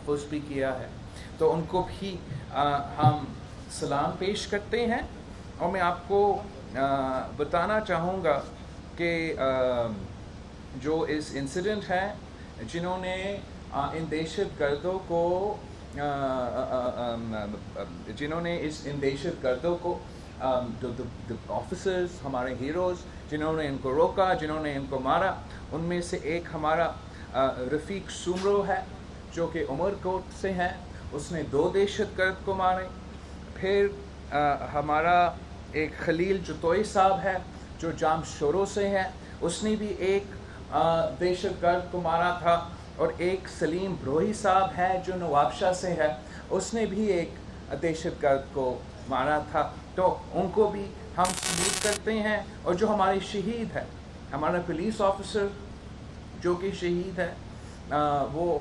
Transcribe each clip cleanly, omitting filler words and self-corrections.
تحفظ بھی کیا ہے. تو ان کو بھی ہم سلام پیش کرتے ہیں. اور میں آپ کو بتانا چاہوں گا کہ جو اس انسیڈنٹ ہے جنہوں نے ان دہشت گردوں کو آفیسرز ہمارے ہیروز جنہوں نے ان کو روکا، جنہوں نے ان کو مارا، ان میں سے ایک ہمارا رفیق سومرو ہے جو کہ عمر کوٹ سے ہے. اس نے 2 دہشت گرد کو مارے. پھر ہمارا ایک خلیل جتوئی صاحب ہے جو جام شورو سے ہے، اس نے بھی ایک دہشت گرد کو مارا تھا. اور ایک سلیم بروہی صاحب ہے جو نوابشاہ سے ہے، اس نے بھی ایک دہشت گرد کو مارا تھا. تو ان کو بھی ہم سلوٹ کرتے ہیں. اور جو ہمارے شہید ہے، ہمارا پولیس آفیسر جو کہ شہید ہے، وہ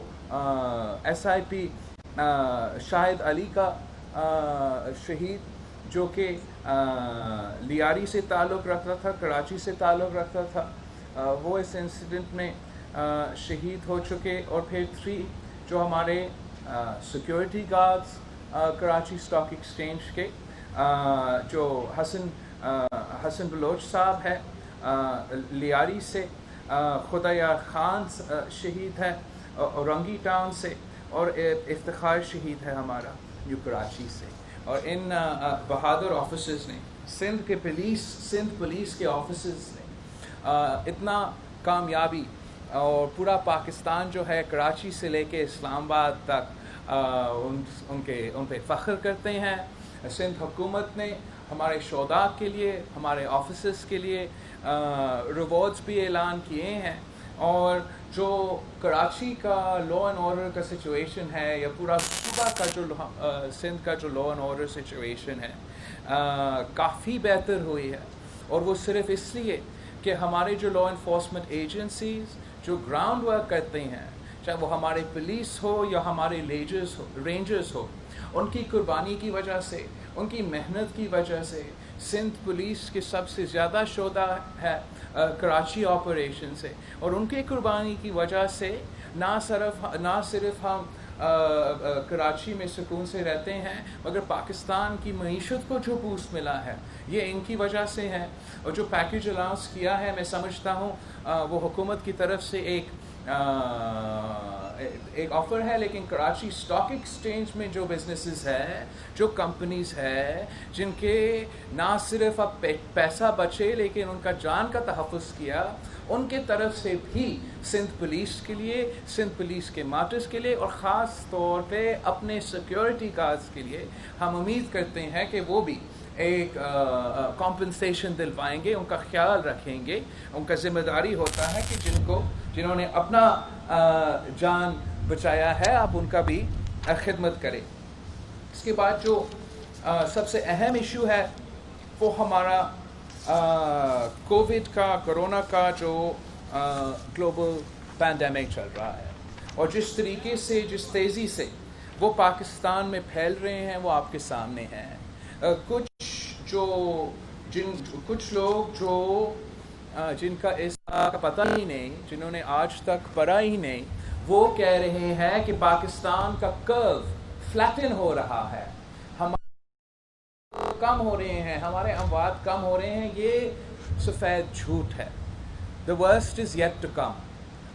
SIP شاہد علی کا شہید جو کہ لیاری سے تعلق رکھتا تھا، کراچی سے تعلق رکھتا تھا، وہ اس انسیڈنٹ میں شہید ہو چکے. اور پھر 3 جو ہمارے security guards Karachi stock exchange کے، جو حسن بلوچ صاحب ہے لیاری سے، خدایار خان شہید ہے اورنگی ٹاؤن سے، اور افتخار شہید ہے ہمارا جو کراچی سے. اور ان بہادر آفیسرز نے سندھ پولیس کے آفیسرز نے اتنا کامیابی، اور پورا پاکستان جو ہے کراچی سے لے کے اسلام آباد تک ان پہ فخر کرتے ہیں. سندھ حکومت نے ہمارے شہداء کے لیے، ہمارے آفیسرز کے لیے ریوارڈز بھی اعلان کیے ہیں. اور جو کراچی کا لا اینڈ آرڈر کا سچویشن ہے، یا پورا صوبہ کا جو سندھ کا جو لا اینڈ آرڈر سچویشن ہے، کافی بہتر ہوئی ہے. اور وہ صرف اس لیے کہ ہمارے جو لا انفورسمنٹ ایجنسیز جو گراؤنڈ ورک کرتے ہیں، چاہے وہ ہمارے پولیس ہو یا ہمارے رینجرز ہو، ان کی قربانی کی وجہ سے، ان کی محنت کی وجہ سے سندھ پولیس کے سب سے زیادہ شہداء ہے کراچی آپریشن سے. اور ان کی قربانی کی وجہ سے نہ صرف ہم کراچی میں سکون سے رہتے ہیں، مگر پاکستان کی معیشت کو جو بوسٹ ملا ہے یہ ان کی وجہ سے ہے. اور جو پیکیج الاؤنس کیا ہے، میں سمجھتا ہوں وہ حکومت کی طرف سے ایک آفر ہے. لیکن کراچی اسٹاک ایکسچینج میں جو بزنسز ہے، جو کمپنیز ہے، جن کے نہ صرف اب پیسہ بچے لیکن ان کا جان کا تحفظ کیا، ان کے طرف سے بھی سندھ پولیس کے لیے، سندھ پولیس کے مارٹرز کے لیے، اور خاص طور پہ اپنے سیکیورٹی گارڈز کے لیے ہم امید کرتے ہیں کہ وہ بھی ایک کمپنسیشن دلوائیں گے، ان کا خیال رکھیں گے. ان کا ذمہ داری ہوتا ہے کہ جنہوں نے اپنا جان بچایا ہے، آپ ان کا بھی خدمت کریں. اس کے بعد جو سب سے اہم ایشو ہے وہ ہمارا کووڈ کا، کرونا کا جو گلوبل پینڈیمک چل رہا ہے، اور جس طریقے سے، جس تیزی سے وہ پاکستان میں پھیل رہے ہیں وہ آپ کے سامنے ہیں. کچھ لوگ جن کا اس کا پتہ ہی نہیں، جنہوں نے آج تک پڑھا ہی نہیں، وہ کہہ رہے ہیں کہ پاکستان کا کرو فلیٹن ہو رہا ہے، ہمارے کم ہو رہے ہیں، ہمارے اموات کم ہو رہے ہیں. یہ سفید جھوٹ ہے. The worst is yet to come.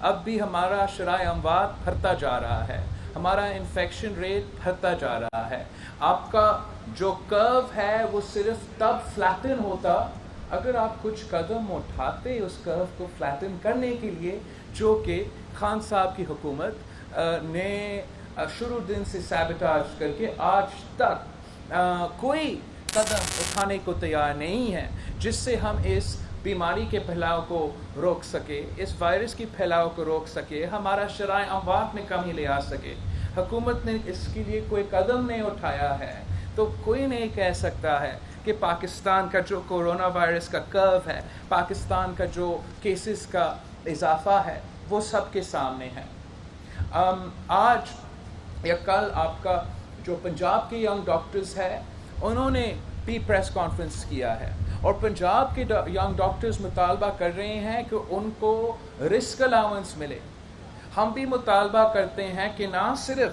اب بھی ہمارا شرح اموات بڑھتا جا رہا ہے، ہمارا انفیکشن ریٹ بڑھتا جا رہا ہے. آپ کا جو کرو ہے وہ صرف تب فلیٹن ہوتا اگر آپ کچھ قدم اٹھاتے اس کرو کو فلیٹن کرنے کے لیے، جو کہ خان صاحب کی حکومت نے شروع دن سے سیبوٹاج کر کے آج تک کوئی قدم اٹھانے کو تیار نہیں ہے جس سے ہم اس بیماری کے پھیلاؤ کو روک سکے، اس وائرس کی پھیلاؤ کو روک سکے، ہمارا شرح اموات میں کمی لے آ سکے. حکومت نے اس کے لیے کوئی قدم نہیں اٹھایا ہے. تو کوئی نہیں کہہ سکتا ہے کہ پاکستان کا جو کورونا وائرس کا کرو ہے، پاکستان کا جو کیسز کا اضافہ ہے، وہ سب کے سامنے ہے. آج یا کل آپ کا جو پنجاب کے ینگ ڈاکٹرز ہے، انہوں نے بھی پریس کانفرنس کیا ہے، اور پنجاب کے ینگ ڈاکٹرز مطالبہ کر رہے ہیں کہ ان کو رسک الاؤنس ملے. ہم بھی مطالبہ کرتے ہیں کہ نہ صرف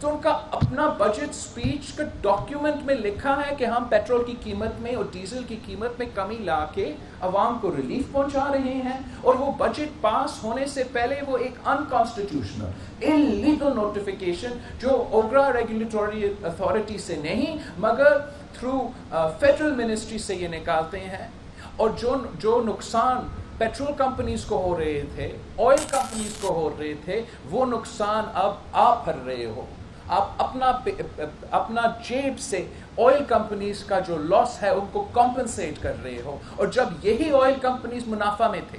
تو ان کا اپنا بجٹ سپیچ کا ڈاکیومنٹ میں لکھا ہے کہ ہم پیٹرول کی قیمت میں اور ڈیزل کی قیمت میں کمی لا کے عوام کو ریلیف پہنچا رہے ہیں، اور وہ بجٹ پاس ہونے سے پہلے وہ ایک انکانسٹیٹیوشنل انلیگل نوٹیفیکیشن جو اوگرا ریگولیٹری اتھارٹی سے نہیں مگر تھرو فیڈرل منسٹری سے یہ نکالتے ہیں، اور جو نقصان پیٹرول کمپنیز کو ہو رہے تھے، آئل کمپنیز کو ہو رہے تھے، وہ نقصان اب آپ بھر رہے ہو. آپ اپنا جیب سے آئل کمپنیز کا جو لاس ہے ان کو کمپنسیٹ کر رہے ہو. اور جب یہی آئل کمپنیز منافع میں تھے،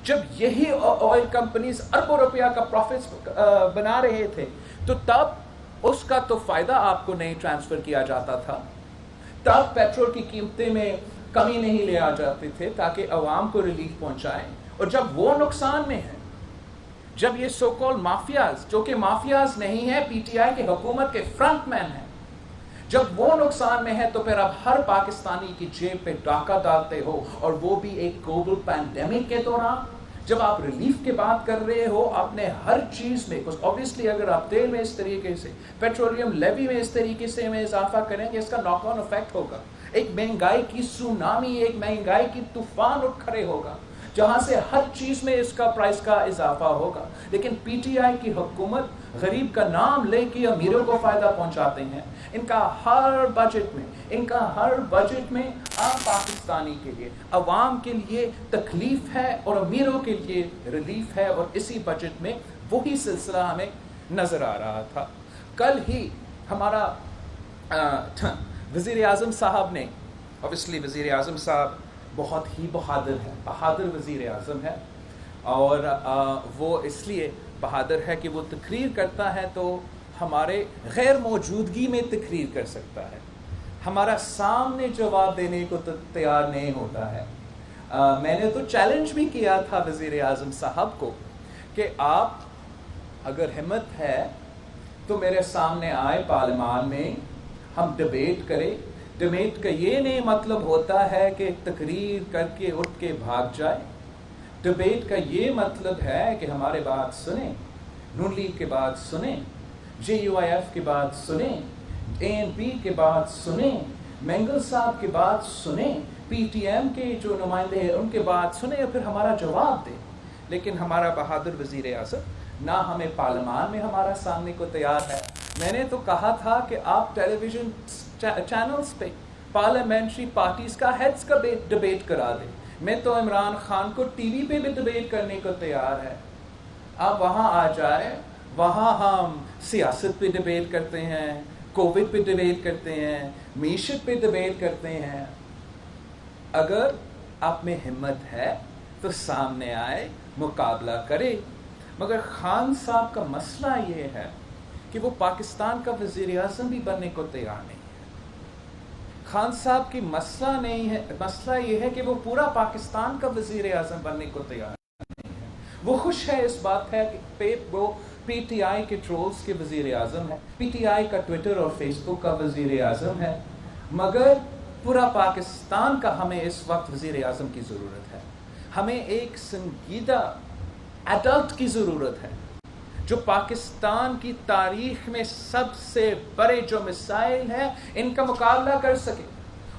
جب یہی آئل کمپنیز اربوں روپیہ کا پروفٹس بنا رہے تھے، تو تب اس کا تو فائدہ آپ کو نہیں ٹرانسفر کیا جاتا تھا، تب پیٹرول کی قیمتیں میں کمی نہیں لے آ جاتے تھے تاکہ عوام کو ریلیف پہنچائیں. اور جب وہ نقصان میں ہے، جب یہ سو کال مافیاز جو کہ مافیاز نہیں ہیں، پی ٹی آئی کے حکومت کے فرنٹ مین ہیں، جب وہ نقصان میں ہے تو پھر آپ ہر پاکستانی کی جیب پہ ڈاکہ ڈالتے ہو، اور وہ بھی ایک گلوبل پینڈیمک کے دوران. جب آپ ریلیف کی بات کر رہے ہو، آپ نے ہر چیز میں اوبیسلی اگر آپ تیل میں اس طریقے سے، پیٹرولیم لیوی میں اس طریقے سے میں اضافہ کریں گے، اس کا ناک آن افیکٹ ہوگا. ایک مہنگائی کی سونامی، ایک مہنگائی کی طوفان اٹھ کھڑے ہوگا جہاں سے ہر چیز میں اس کا پرائس کا اضافہ ہوگا. لیکن پی ٹی آئی کی حکومت غریب کا نام لے کے امیروں کو فائدہ پہنچاتے ہیں. ان کا ہر بجٹ میں عام پاکستانی کے لیے، عوام کے لیے تکلیف ہے اور امیروں کے لیے ریلیف ہے، اور اسی بجٹ میں وہی سلسلہ ہمیں نظر آ رہا تھا. کل ہی ہمارا وزیر اعظم صاحب نے، اوبیسلی وزیر اعظم صاحب بہت ہی بہادر وزیر اعظم ہے، اور وہ اس لیے بہادر ہے کہ وہ تقریر کرتا ہے تو ہمارے غیر موجودگی میں تقریر کر سکتا ہے، ہمارا سامنے جواب دینے کو تیار نہیں ہوتا ہے. میں نے تو چیلنج بھی کیا تھا وزیر اعظم صاحب کو کہ آپ اگر ہمت ہے تو میرے سامنے آئے پارلیمان میں، ہم ڈبیٹ کریں. ڈبیٹ کا یہ نہیں مطلب ہوتا ہے کہ تقریر کر کے اٹھ کے بھاگ جائے. ڈبیٹ کا یہ مطلب ہے کہ ہمارے بات سنیں، نون لیگ کے بات سنیں، جے یو آئی ایف کی بات سنیں، اے این پی کے بات سنیں، مینگل صاحب کی بات سنیں، پی ٹی ایم کے جو نمائندے ہیں ان کے بات سنیں، اور پھر ہمارا جواب دیں. لیکن ہمارا بہادر وزیر اعظم نہ ہمیں پارلیمان میں ہمارا سامنے کو تیار ہے. میں نے تو کہا تھا کہ آپ ٹیلی ویژن چینلز پہ پارلیمنٹری پارٹیز کا ہیڈز کا ڈبیٹ کرا دیں. میں تو عمران خان کو ٹی وی پہ بھی ڈبیٹ کرنے کو تیار ہے. آپ وہاں آ جائے، وہاں ہم سیاست پہ ڈبیٹ کرتے ہیں، کووڈ پہ ڈبیٹ کرتے ہیں، معیشت پہ ڈبیٹ کرتے ہیں. اگر آپ میں ہمت ہے تو سامنے آئے، مقابلہ کرے. مگر خان صاحب کا مسئلہ یہ ہے کہ وہ پاکستان کا وزیر اعظم بھی بننے کو تیار نہیں ہے. خان صاحب کی مسئلہ یہ ہے کہ وہ پورا پاکستان کا وزیر اعظم بننے کو تیار نہیں ہے. وہ خوش ہے اس بات ہے کہ وہ پی ٹی آئی کے ٹرولز کے وزیر اعظم ہے، پی ٹی آئی کا ٹویٹر اور فیس بک کا وزیر اعظم ہے، مگر پورا پاکستان کا ہمیں اس وقت وزیر اعظم کی ضرورت ہے. ہمیں ایک سنجیدہ ایڈلٹ کی ضرورت ہے جو پاکستان کی تاریخ میں سب سے بڑے جو مسائل ہیں ان کا مقابلہ کر سکے.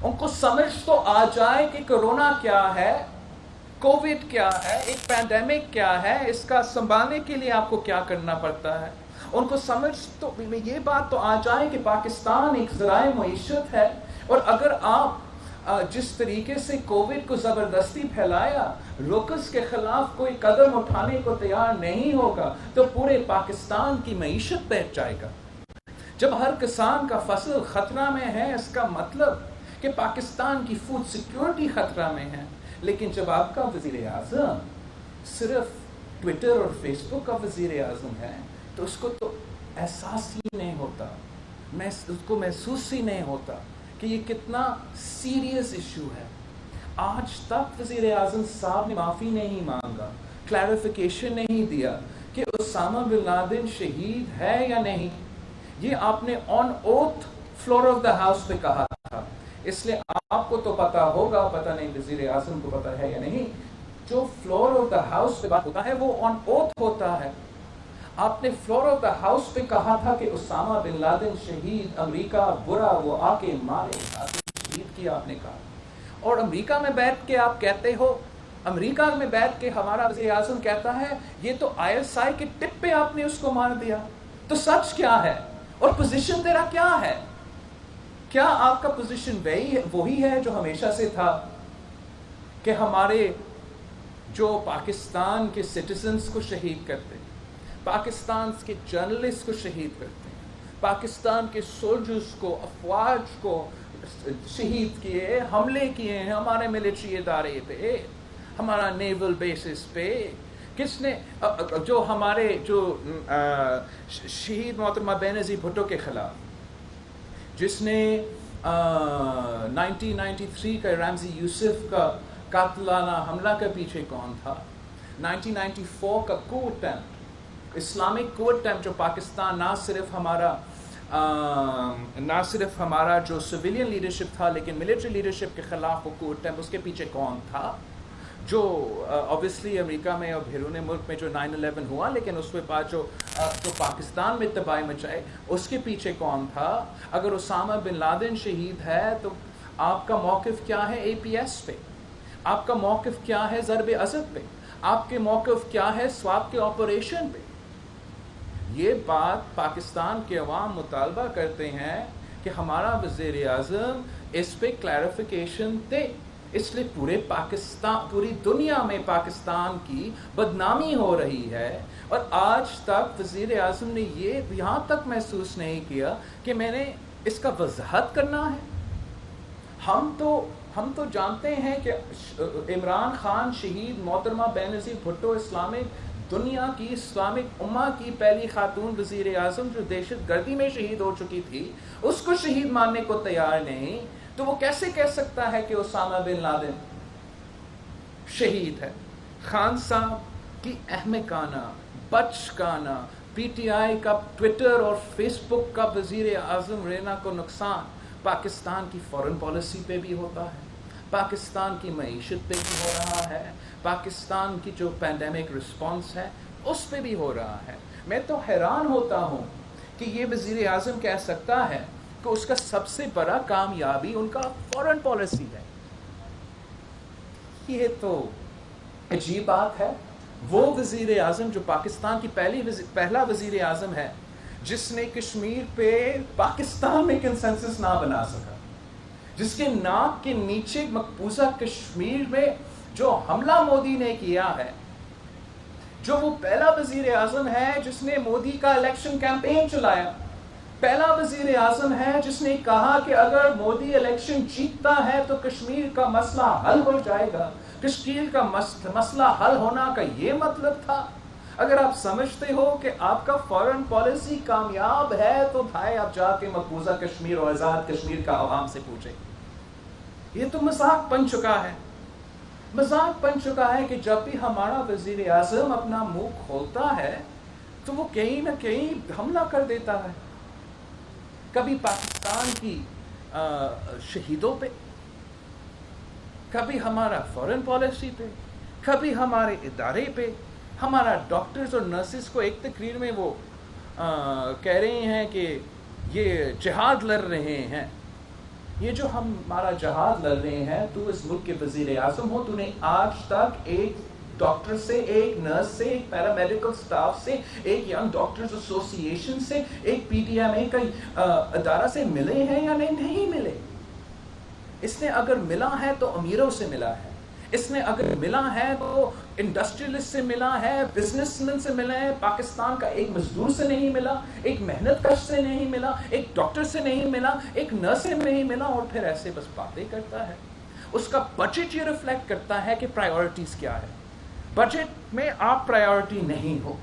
ان کو سمجھ تو آ جائے کہ کرونا کیا ہے، کووڈ کیا ہے، ایک پینڈیمک کیا ہے، اس کا سنبھالنے کے لیے آپ کو کیا کرنا پڑتا ہے. ان کو سمجھ تو یہ بات تو آ جائے کہ پاکستان ایک ذرائع معیشت ہے، اور اگر آپ جس طریقے سے کووڈ کو زبردستی پھیلایا، لوکس کے خلاف کوئی قدم اٹھانے کو تیار نہیں ہوگا تو پورے پاکستان کی معیشت بیٹھ جائے گا. جب ہر کسان کا فصل خطرہ میں ہے، اس کا مطلب کہ پاکستان کی فوڈ سیکیورٹی خطرہ میں ہے. لیکن جب آپ کا وزیر اعظم صرف ٹویٹر اور فیس بک کا وزیر اعظم ہے تو اس کو تو احساس ہی نہیں ہوتا، اس کو محسوس ہی نہیں ہوتا کہ یہ کتنا سیریس ایشو ہے. آج تک وزیر اعظم صاحب نے معافی نہیں مانگا، کلیریفیکیشن نہیں دیا کہ اسامہ بن لادن شہید ہے یا نہیں. یہ آپ نے on oath floor of the house پہ کہا تھا. اس لیے آپ کو تو پتا ہوگا، پتہ نہیں وزیر اعظم کو پتا ہے یا نہیں، جو فلور آف دا ہاؤس پہ بات ہوتا ہے وہ آن اوتھ ہوتا ہے. آپ نے فلور آف دا ہاؤس پہ کہا تھا کہ اسامہ بن لادن شہید، امریکہ برا وہ آ کے مارے، شہید کیا آپ نے کہا. اور امریکہ میں بیٹھ کے آپ کہتے ہو، امریکہ میں بیٹھ کے ہمارا وزیر اعظم کہتا ہے یہ تو ISI کے ٹپ پہ آپ نے اس کو مار دیا. تو سچ کیا ہے اور پوزیشن تیرا کیا ہے؟ کیا آپ کا پوزیشن وہی ہے جو ہمیشہ سے تھا کہ ہمارے جو پاکستان کے سٹیزنز کو شہید کرتے ہیں، پاکستان کے جرنلسٹ کو شہید کرتے ہیں، پاکستان کے سولجرز کو، افواج کو شہید کیے، حملے کیے ہیں ہمارے ملٹری ادارے پہ، ہمارا نیول بیسز پہ؟ کس نے جو ہمارے جو شہید محترمہ بینظیر بھٹو کے خلاف جس نے 1993 کا رمزی یوسف کا قاتلانہ حملہ کے پیچھے کون تھا؟ 1994 کا کو اٹیمپٹ، اسلامک کو اٹیمپٹ، جو پاکستان نہ صرف ہمارا جو سویلین لیڈرشپ تھا لیکن ملٹری لیڈرشپ کے خلاف وہ کو اٹیمپٹ، اس کے پیچھے کون تھا؟ جو اوبیسلی امریکہ میں اور بیرون ملک میں جو 9/11 ہوا، لیکن اس کے بعد جو پاکستان میں تباہی مچائے، اس کے پیچھے کون تھا؟ اگر اسامہ بن لادن شہید ہے تو آپ کا موقف کیا ہے APS پہ؟ آپ کا موقف کیا ہے ضرب اسد پہ؟ آپ کے موقف کیا ہے سواب کے آپریشن پہ؟ یہ بات پاکستان کے عوام مطالبہ کرتے ہیں کہ ہمارا وزیر اعظم اس پہ کلیریفیکیشن دے. اس لیے پوری دنیا میں پاکستان کی بدنامی ہو رہی ہے، اور آج تک وزیر اعظم نے یہ یہاں تک محسوس نہیں کیا کہ میں نے اس کا وضاحت کرنا ہے. ہم تو جانتے ہیں کہ عمران خان شہید، محترمہ بینظیر بھٹو دنیا کی اسلامک امہ کی پہلی خاتون وزیر اعظم جو دہشت گردی میں شہید ہو چکی تھی، اس کو شہید ماننے کو تیار نہیں، تو وہ کیسے کہہ سکتا ہے کہ اسامہ بن لادن شہید ہے؟ خان صاحب کی احمقانہ، بچکانہ PTI کا ٹویٹر اور فیس بک کا وزیر اعظم رہنا کو نقصان پاکستان کی فورن پالیسی پہ بھی ہوتا ہے، پاکستان کی معیشت پہ بھی ہو رہا ہے، پاکستان کی جو پینڈیمک رسپانس ہے اس پہ بھی ہو رہا ہے. میں تو حیران ہوتا ہوں کہ یہ وزیر اعظم کہہ سکتا ہے کہ اس کا سب سے بڑا کامیابی ان کا فورن پالیسی ہے. یہ تو عجیب بات ہے. وہ وزیر اعظم جو پاکستان کی پہلا وزیر اعظم ہے جس نے کشمیر پہ پاکستان میں کنسنسس نہ بنا سکا، جس کے ناک کے نیچے مقبوضہ کشمیر میں جو حملہ مودی نے کیا ہے، جو وہ پہلا وزیر اعظم ہے جس نے مودی کا الیکشن کیمپین چلایا، پہلا وزیر اعظم ہے جس نے کہا کہ اگر مودی الیکشن جیتتا ہے تو کشمیر کا مسئلہ حل ہو جائے گا. کشمیر کا مسئلہ حل ہونا کا یہ مطلب تھا. اگر آپ سمجھتے ہو کہ آپ کا فورن پالیسی کامیاب ہے تو بھائی آپ جا کے مقبوضہ کشمیر اور آزاد کشمیر کا عوام سے پوچھیں. یہ تو مذاق بن چکا ہے. مذاق بن چکا ہے کہ جب بھی ہمارا وزیر اعظم اپنا منہ کھولتا ہے تو وہ کہیں نہ کہیں حملہ کر دیتا ہے. کبھی پاکستان کی شہیدوں پہ، کبھی ہمارا فورن پالیسی پہ، کبھی ہمارے ادارے پہ. ہمارا ڈاکٹرز اور نرسز کو ایک تقریر میں وہ کہہ رہے ہیں کہ یہ جہاد لڑ رہے ہیں. یہ جو ہمارا جہاد لڑ رہے ہیں، تو اس ملک کے وزیر اعظم ہو، تو نے آج تک ایک ڈاکٹر سے، ایک نرس سے، ایک پیرامیڈیکل سٹاف سے، ایک ینگ ڈاکٹرز ایسوسی ایشن سے، ایک PTI کا ادارہ سے ملے ہیں یا نہیں ملے؟ اس نے اگر ملا ہے تو امیروں سے ملا ہے، اس نے اگر ملا ہے تو انڈسٹریلسٹ سے ملا ہے، بزنس مین سے ملا ہے. پاکستان کا ایک مزدور سے نہیں ملا، ایک محنت کش سے نہیں ملا، ایک ڈاکٹر سے نہیں ملا، ایک نرس سے نہیں ملا، اور پھر ایسے بس باتیں کرتا ہے. اس کا بجٹ یہ ریفلیکٹ کرتا ہے کہ پرائیورٹیز کیا ہے. بجٹ میں آپ پرائیورٹی نہیں ہو.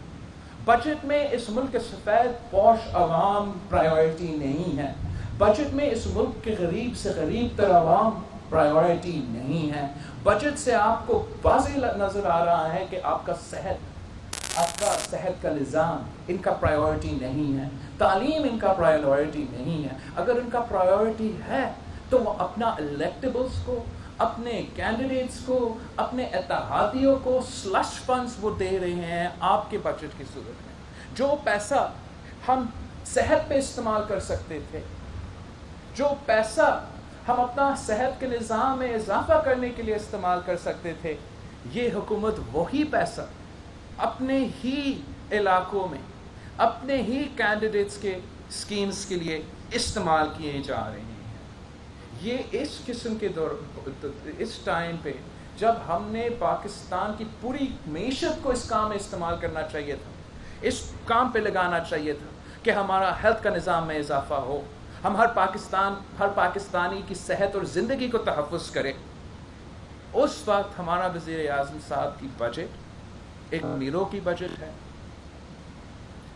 بجٹ میں اس ملک کے سفید پوش عوام پرائیورٹی نہیں ہے. بجٹ میں اس ملک کے غریب سے غریب تر عوام پرائیورٹی نہیں ہے. بجٹ سے آپ کو واضح نظر آ رہا ہے کہ آپ کا صحت کا نظام ان کا پرائیورٹی نہیں ہے. تعلیم ان کا پرائیورٹی نہیں ہے. اگر ان کا پرائیورٹی ہے تو وہ اپنا الیکٹیبلز کو، اپنے کینڈیڈیٹس کو، اپنے اتحادیوں کو سلش فنڈز وہ دے رہے ہیں آپ کے بجٹ کی صورت میں. جو پیسہ ہم صحت پہ استعمال کر سکتے تھے، جو پیسہ ہم اپنا صحت کے نظام میں اضافہ کرنے کے لیے استعمال کر سکتے تھے، یہ حکومت وہی پیسہ اپنے ہی علاقوں میں اپنے ہی کینڈیڈیٹس کے سکیمز کے لیے استعمال کیے جا رہے ہیں۔ یہ اس قسم کے اس ٹائم پہ جب ہم نے پاکستان کی پوری معیشت کو اس کام میں استعمال کرنا چاہیے تھا، اس کام پہ لگانا چاہیے تھا کہ ہمارا ہیلتھ کا نظام میں اضافہ ہو، ہم ہر پاکستانی کی صحت اور زندگی کو تحفظ کرے، اس وقت ہمارا وزیر اعظم صاحب کی بجٹ ایک امیروں کی بجٹ ہے،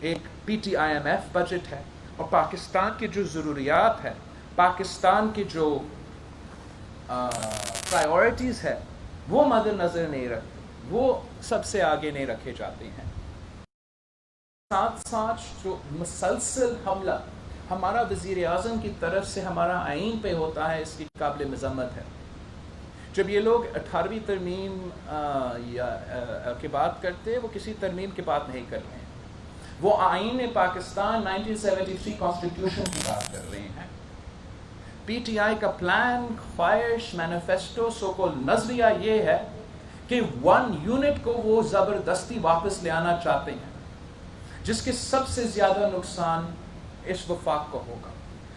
ایک P T I M F budget ہے، اور پاکستان کی جو ضروریات ہے، پاکستان کی جو پرائیورٹیز ہے، وہ مد نظر نہیں رکھتے، وہ سب سے آگے نہیں رکھے جاتے ہیں۔ ساتھ ساتھ جو مسلسل حملہ ہمارا وزیر اعظم کی طرف سے ہمارا آئین پہ ہوتا ہے، اس کی قابل مذمت ہے۔ جب یہ لوگ 18ویں ترمیم کی بات کرتے ہیں، وہ کسی ترمیم کی بات نہیں کر رہے ہیں، وہ آئین پاکستان 1973 کانسٹیٹیوشن کی بات کر رہے ہیں۔ پی ٹی آئی کا پلان، خواہش، مینیفیسٹو، سو کال نظریہ یہ ہے کہ 1 یونٹ کو وہ زبردستی واپس لے آنا چاہتے ہیں، جس کے سب سے زیادہ نقصان اس وفاق کو ہوگا،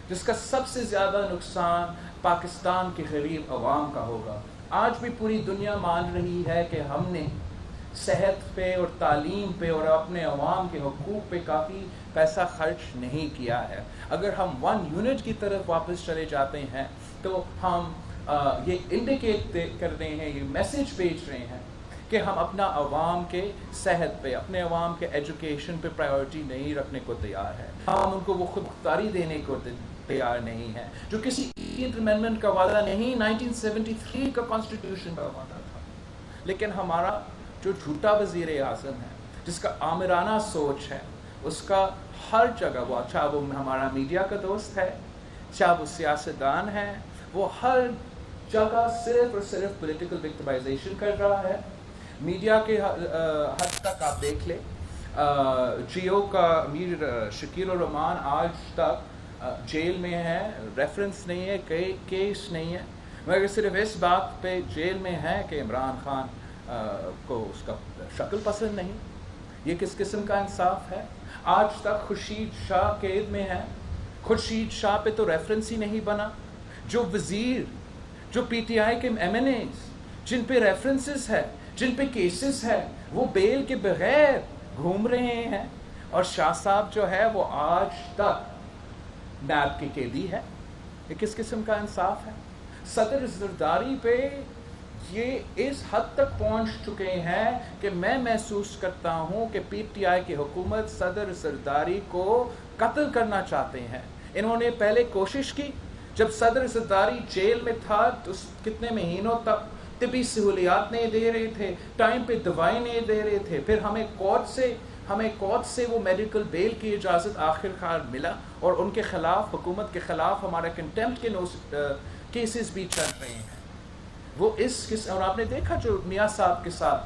جس کا سب سے زیادہ نقصان پاکستان کے غریب عوام کا ہوگا۔ آج بھی پوری دنیا مان رہی ہے کہ ہم نے صحت پہ اور تعلیم پہ اور اپنے عوام کے حقوق پہ کافی پیسہ خرچ نہیں کیا ہے۔ اگر ہم 1 یونٹ کی طرف واپس چلے جاتے ہیں تو ہم یہ انڈیکیٹ کر رہے ہیں، یہ میسج بھیج رہے ہیں کہ ہم اپنا عوام کے صحت پہ، اپنے عوام کے ایجوکیشن پہ پرائیورٹی نہیں رکھنے کو تیار ہے، ہم ان کو وہ خود مختاری دینے کو تیار نہیں ہے، جو کسی 18th امینڈمنٹ کا وعدہ نہیں، 1973 کا کانسٹیٹیوشن کا وعدہ تھا۔ لیکن ہمارا جو جھوٹا وزیر اعظم ہے، جس کا آمرانہ سوچ ہے، اس کا ہر جگہ، وہ چاہے وہ ہمارا میڈیا کا دوست ہے، چاہے وہ سیاستدان ہے، وہ ہر جگہ صرف اور صرف پولیٹیکل وکٹمائزیشن کر رہا ہے۔ میڈیا کے حد تک آپ دیکھ لیں، جیو کا امیر شکیل الرحمان آج تک جیل میں ہے، ریفرنس نہیں ہے، کیس نہیں ہے، مگر صرف اس بات پہ جیل میں ہے کہ عمران خان کو اس کا شکل پسند نہیں۔ یہ کس قسم کا انصاف ہے؟ آج تک خورشید شاہ قید میں ہے، خورشید شاہ پہ تو ریفرنس ہی نہیں بنا۔ جو وزیر، جو پی ٹی آئی کے ایم این ایز جن پہ ریفرنسز ہے، جن پہ کیسز ہے، وہ بیل کے بغیر گھوم رہے ہیں، اور شاہ صاحب جو ہے وہ آج تک نیب کی قیدی ہے۔ یہ کس قسم کا انصاف ہے؟ صدر زرداری پہ یہ اس حد تک پہنچ چکے ہیں کہ میں محسوس کرتا ہوں کہ پی ٹی آئی کی حکومت صدر زرداری کو قتل کرنا چاہتے ہیں۔ انہوں نے پہلے کوشش کی، جب صدر زرداری جیل میں تھا تو کتنے مہینوں تک طبی سہولیات نہیں دے رہے تھے، ٹائم پہ دوائی نہیں دے رہے تھے، پھر ہمیں کورٹ سے وہ میڈیکل بیل کی اجازت آخر کار ملا، اور ان کے خلاف، حکومت کے خلاف ہمارا کنٹیمپٹ کے کیسز بھی چل رہے ہیں۔ وہ اور آپ نے دیکھا جو میاں صاحب کے ساتھ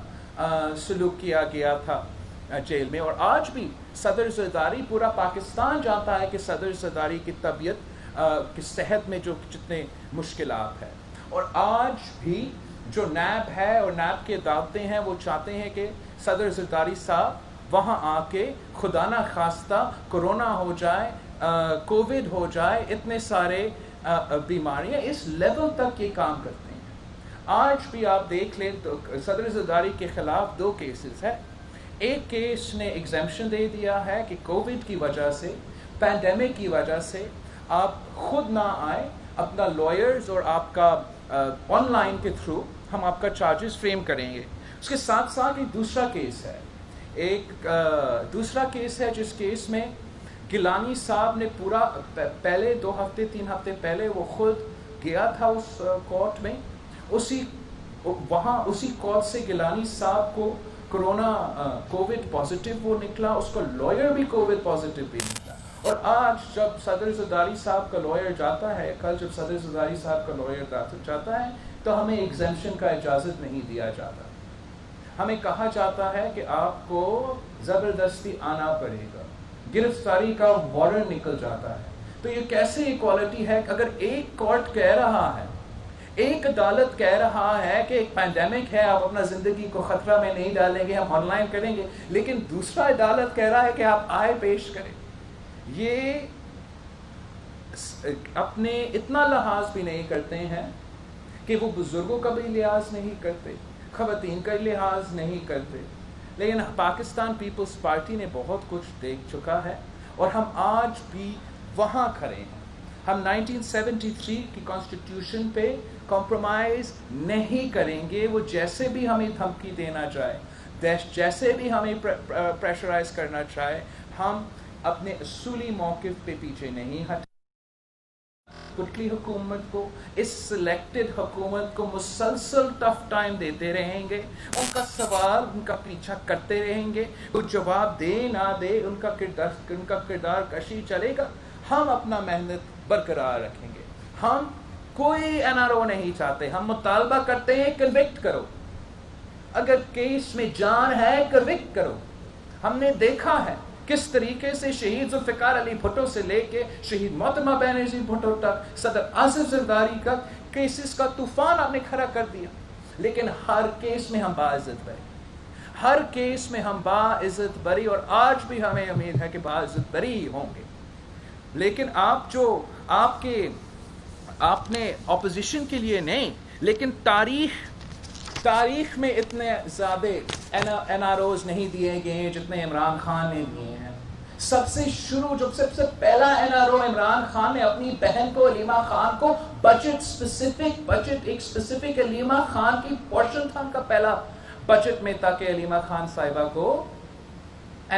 سلوک کیا گیا تھا جیل میں، اور آج بھی صدر زرداری، پورا پاکستان جانتا ہے کہ صدر زرداری کی طبیعت کی صحت میں جو جتنے مشکلات ہیں، اور آج بھی جو نیب ہے اور نیب کے عدالتیں ہیں، وہ چاہتے ہیں کہ صدر زرداری صاحب وہاں آ کے خدا نہ خواستہ کرونا ہو جائے، کووڈ ہو جائے، اتنے سارے بیماریاں، اس لیول تک یہ کام کرتے ہیں۔ آج بھی آپ دیکھ لیں تو صدر زرداری کے خلاف 2 کیسز ہیں۔ ایک کیس نے ایگزیمپشن دے دیا ہے کہ کووڈ کی وجہ سے، پینڈیمک کی وجہ سے آپ خود نہ آئے، اپنا لائرز اور آپ کا آن لائن کے تھرو ہم آپ کا چارجز فریم کریں گے۔ اس کے ساتھ ساتھ ایک دوسرا کیس ہے، جس کیس میں گیلانی صاحب نے پورا پہلے 2 ہفتے 3 ہفتے پہلے وہ خود گیا تھا اس کورٹ میں، اسی کورٹ سے گیلانی صاحب کو کووڈ پازیٹیو وہ نکلا، اس کا لائر بھی کووڈ پازیٹیو بھی نکلا، اور آج جب صدر زرداری صاحب کا لائر جاتا ہے، کل جب صدر زرداری صاحب کا لائر جاتا ہے تو ہمیں ایگزیمپشن کا اجازت نہیں دیا جاتا۔ ہمیں کہا جاتا ہے کہ آپ کو زبردستی آنا پڑے گا، گرفتاری کا وارنٹ نکل جاتا ہے. تو یہ کیسے ایکوالٹی ہے؟ اگر ایک کورٹ کہہ رہا ہے، ایک عدالت کہہ رہا ہے کہ ایک پینڈیمک ہے، آپ اپنا زندگی کو خطرہ میں نہیں ڈالیں گے، ہم آن لائن کریں گے، لیکن دوسرا عدالت کہہ رہا ہے کہ آپ آئے پیش کریں. یہ اپنے اتنا لحاظ بھی نہیں کرتے ہیں کہ وہ بزرگوں کا بھی لحاظ نہیں کرتے، خواتین کا لحاظ نہیں کرتے. لیکن پاکستان پیپلز پارٹی نے بہت کچھ دیکھ چکا ہے اور ہم آج بھی وہاں کھڑے ہیں. ہم 1973 کی کانسٹیٹیوشن پہ کمپرومائز نہیں کریں گے. وہ جیسے بھی ہمیں دھمکی دینا چاہے، جیسے بھی ہمیں پریشرائز کرنا چاہے، ہم اپنے اصولی موقف پہ پیچھے نہیں ہٹیں. پٹلی حکومت کو، اس سلیکٹڈ حکومت کو مسلسل ٹف ٹائم دیتے رہیں گے، ان کا سوال ان کا پیچھا کرتے رہیں گے، وہ جواب دے نہ دے ان کا کردار کشی چلے گا. ہم اپنا محنت برقرار رکھیں گے. ہم کوئی NRO نہیں چاہتے، ہم مطالبہ کرتے ہیں کنوکٹ کرو، اگر کیس میں جان ہے کنوکٹ کرو. ہم نے دیکھا ہے کس طریقے سے شہید ذوالفقار علی بھٹو سے لے کے شہید محترمہ بینظیر بھٹو تک، صدر آصف زرداری کا کیسز کا طوفان آپ نے کھڑا کر دیا. لیکن ہر کیس میں ہم باعزت بری، ہر کیس میں ہم باعزت بری، اور آج بھی ہمیں امید ہے کہ باعزت بری ہوں گے. لیکن آپ نے اپوزیشن کے لیے نہیں، لیکن تاریخ میں اتنے زیادہ NROs نہیں دیے گئے ہیں جتنے عمران خان نے دیے ہیں. سب سے پہلا NRO عمران خان نے اپنی بہن کو، علیمہ خان کو، بجٹ ایک اسپیسیفک علیمہ خان کی پورشن تھا ان کا پہلا بجٹ میں، تاکہ علیمہ خان صاحبہ کو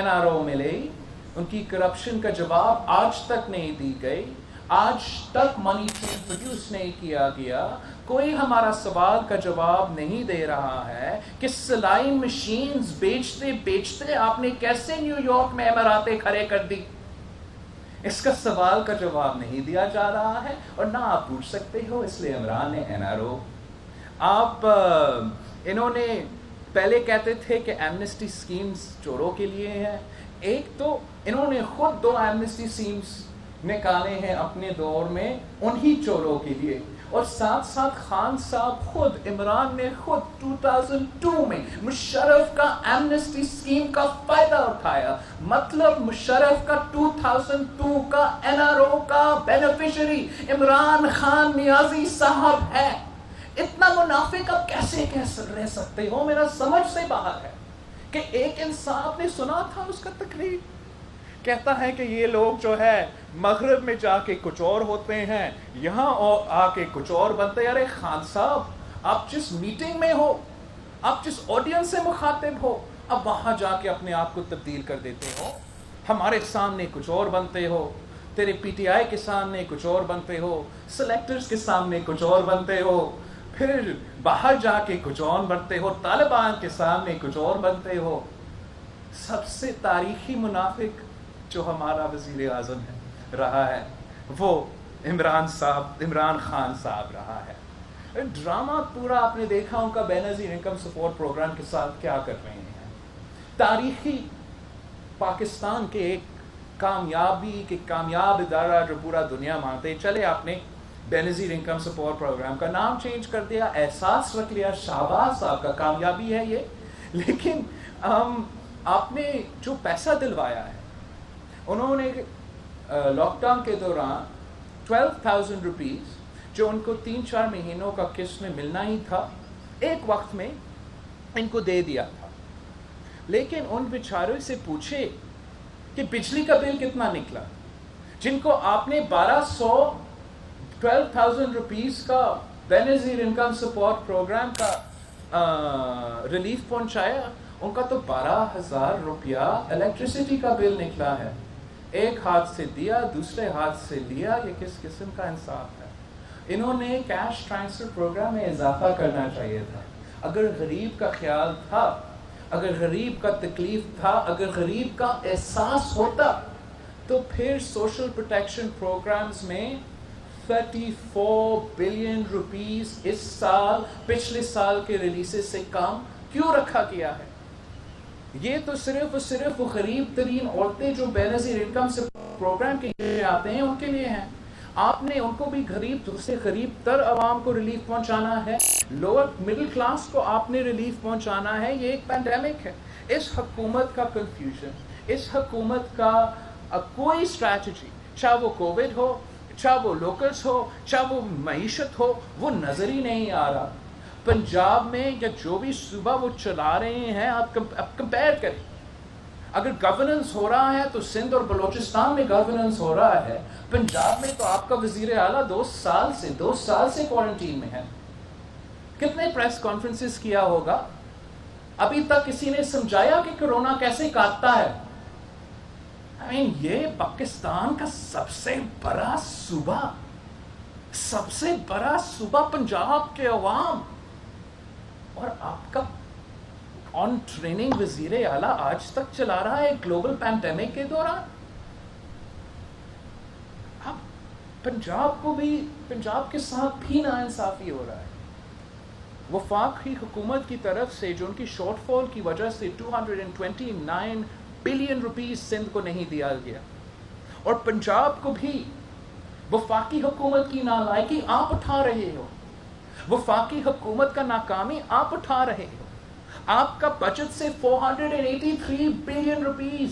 NRO ملے. ان کی کرپشن کا جواب آج تک نہیں دی گئی، آج تک منی ٹرین پروڈیوس نہیں کیا گیا. کوئی ہمارا سوال کا جواب نہیں دے رہا ہے کہ سلائی مشینز بیچتے آپ نے کیسے نیو یارک میں اماراتے کھڑے کر دی. اس کا سوال کا جواب نہیں دیا جا رہا ہے، اور نہ آپ پوچھ سکتے ہو. اس لیے عمران نے NRO انہوں نے پہلے کہتے تھے کہ ایمنسٹی سکیمز چوروں کے لیے ہیں. ایک تو انہوں نے خود 2 ایمنسٹی سکیمز نکالے ہیں اپنے دور میں انہی چوروں کے لیے، اور ساتھ ساتھ خان صاحب خود، عمران نے خود 2002 میں مشرف کا ایمنسٹی سکیم کا فائدہ اٹھایا. مطلب مشرف کا 2002 کا NRO کا بینیفیشری عمران خان نیازی صاحب ہے. اتنا منافق آپ کیسے رہ سکتے ہو؟ میرا سمجھ سے باہر ہے کہ ایک انسان آپ نے سنا تھا اس کا تقریر، کہتا ہے کہ یہ لوگ جو ہے مغرب میں جا کے کچھ اور ہوتے ہیں، یہاں آ کے کچھ اور بنتے ہیں. ارے خان صاحب، آپ جس میٹنگ میں ہو، آپ جس آڈینس سے مخاطب ہو، اب وہاں جا کے اپنے آپ کو تبدیل کر دیتے ہو. ہمارے سامنے کچھ اور بنتے ہو، تیرے PTI کے سامنے کچھ اور بنتے ہو، سلیکٹرز کے سامنے کچھ اور بنتے ہو، پھر باہر جا کے کچھ اور بنتے ہو، طالبان کے سامنے کچھ اور بنتے ہو. سب سے تاریخی منافق جو ہمارا وزیر اعظم رہا ہے وہ عمران خان صاحب رہا ہے. ڈرامہ پورا آپ نے دیکھا ان کا بینظیر انکم سپورٹ پروگرام کے ساتھ کیا کر رہے ہیں. تاریخی پاکستان کے ایک کامیاب ادارہ جو پورا دنیا مانتے چلے، آپ نے بینظیر انکم سپورٹ پروگرام کا نام چینج کر دیا، احساس رکھ لیا، شہباز صاحب کا کامیابی ہے یہ. لیکن آپ نے جو پیسہ دلوایا ہے، انہوں نے لاک ڈاؤن کے دوران 12,000 روپیز جو ان کو 3-4 مہینوں کا قسط میں ملنا ہی تھا، ایک وقت میں ان کو دے دیا تھا. لیکن ان بیچاروں سے پوچھے کہ بجلی کا بل کتنا نکلا، جن کو آپ نے 12,000 روپیز کا بینظیر انکم سپورٹ پروگرام کا ریلیف پہنچایا، ان کا تو 12,000 روپیہ الیکٹریسٹی کا بل نکلا ہے. ایک ہاتھ سے دیا، دوسرے ہاتھ سے لیا. یہ کس قسم کا انصاف ہے؟ انہوں نے کیش ٹرانسفر پروگرام میں اضافہ کرنا چاہیے تھا. اگر غریب کا خیال تھا، اگر غریب کا تکلیف تھا، اگر غریب کا احساس ہوتا، تو پھر سوشل پروٹیکشن پروگرامز میں 34 بلین روپیز اس سال پچھلے سال کے ریلیسز سے کم کیوں رکھا گیا ہے؟ یہ تو صرف اور صرف وہ غریب ترین عورتیں جو بے نظیر انکم سے پروگرام کے لیے آتے ہیں ان کے لیے ہیں. آپ نے ان کو بھی غریب سے غریب تر عوام کو ریلیف پہنچانا ہے, لوور مڈل کلاس کو آپ نے ریلیف پہنچانا ہے. یہ ایک پینڈیمک ہے. اس حکومت کا کنفیوژن, اس حکومت کا کوئی اسٹریٹجی, چاہے وہ کووڈ ہو, چاہے وہ لوکلس ہو, چاہے وہ معیشت ہو, وہ نظر ہی نہیں آ رہا. پنجاب میں یا جو بھی صوبہ وہ چلا رہے ہیں, آپ کمپیئر کریں. اگر گورننس ہو رہا ہے تو سندھ اور بلوچستان میں گورننس ہو رہا ہے. پنجاب میں تو آپ کا وزیر اعلیٰ 2 سال سے کوارنٹین میں ہے. کتنے پریس کانفرنسز کیا ہوگا؟ ابھی تک کسی نے سمجھایا کہ کرونا کیسے کاٹتا ہے؟ یہ پاکستان کا سب سے بڑا صوبہ پنجاب کے عوام, اور آپ کا آن ٹریننگ وزیر اعلیٰ آج تک چلا رہا ہے گلوبل پینڈیمک کے دوران. اب پنجاب کے ساتھ بھی ناانصافی ہو رہا ہے. وفاقی حکومت کی طرف سے جو ان کی شارٹ فال کی وجہ سے 229 بلین روپیز سندھ کو نہیں دیا گیا, اور پنجاب کو بھی وفاقی حکومت کی نالائکی آپ اٹھا رہے ہو, وفاقی حکومت کا ناکامی آپ اٹھا رہے ہو. آپ کا بجٹ سے 483 بلین روپیز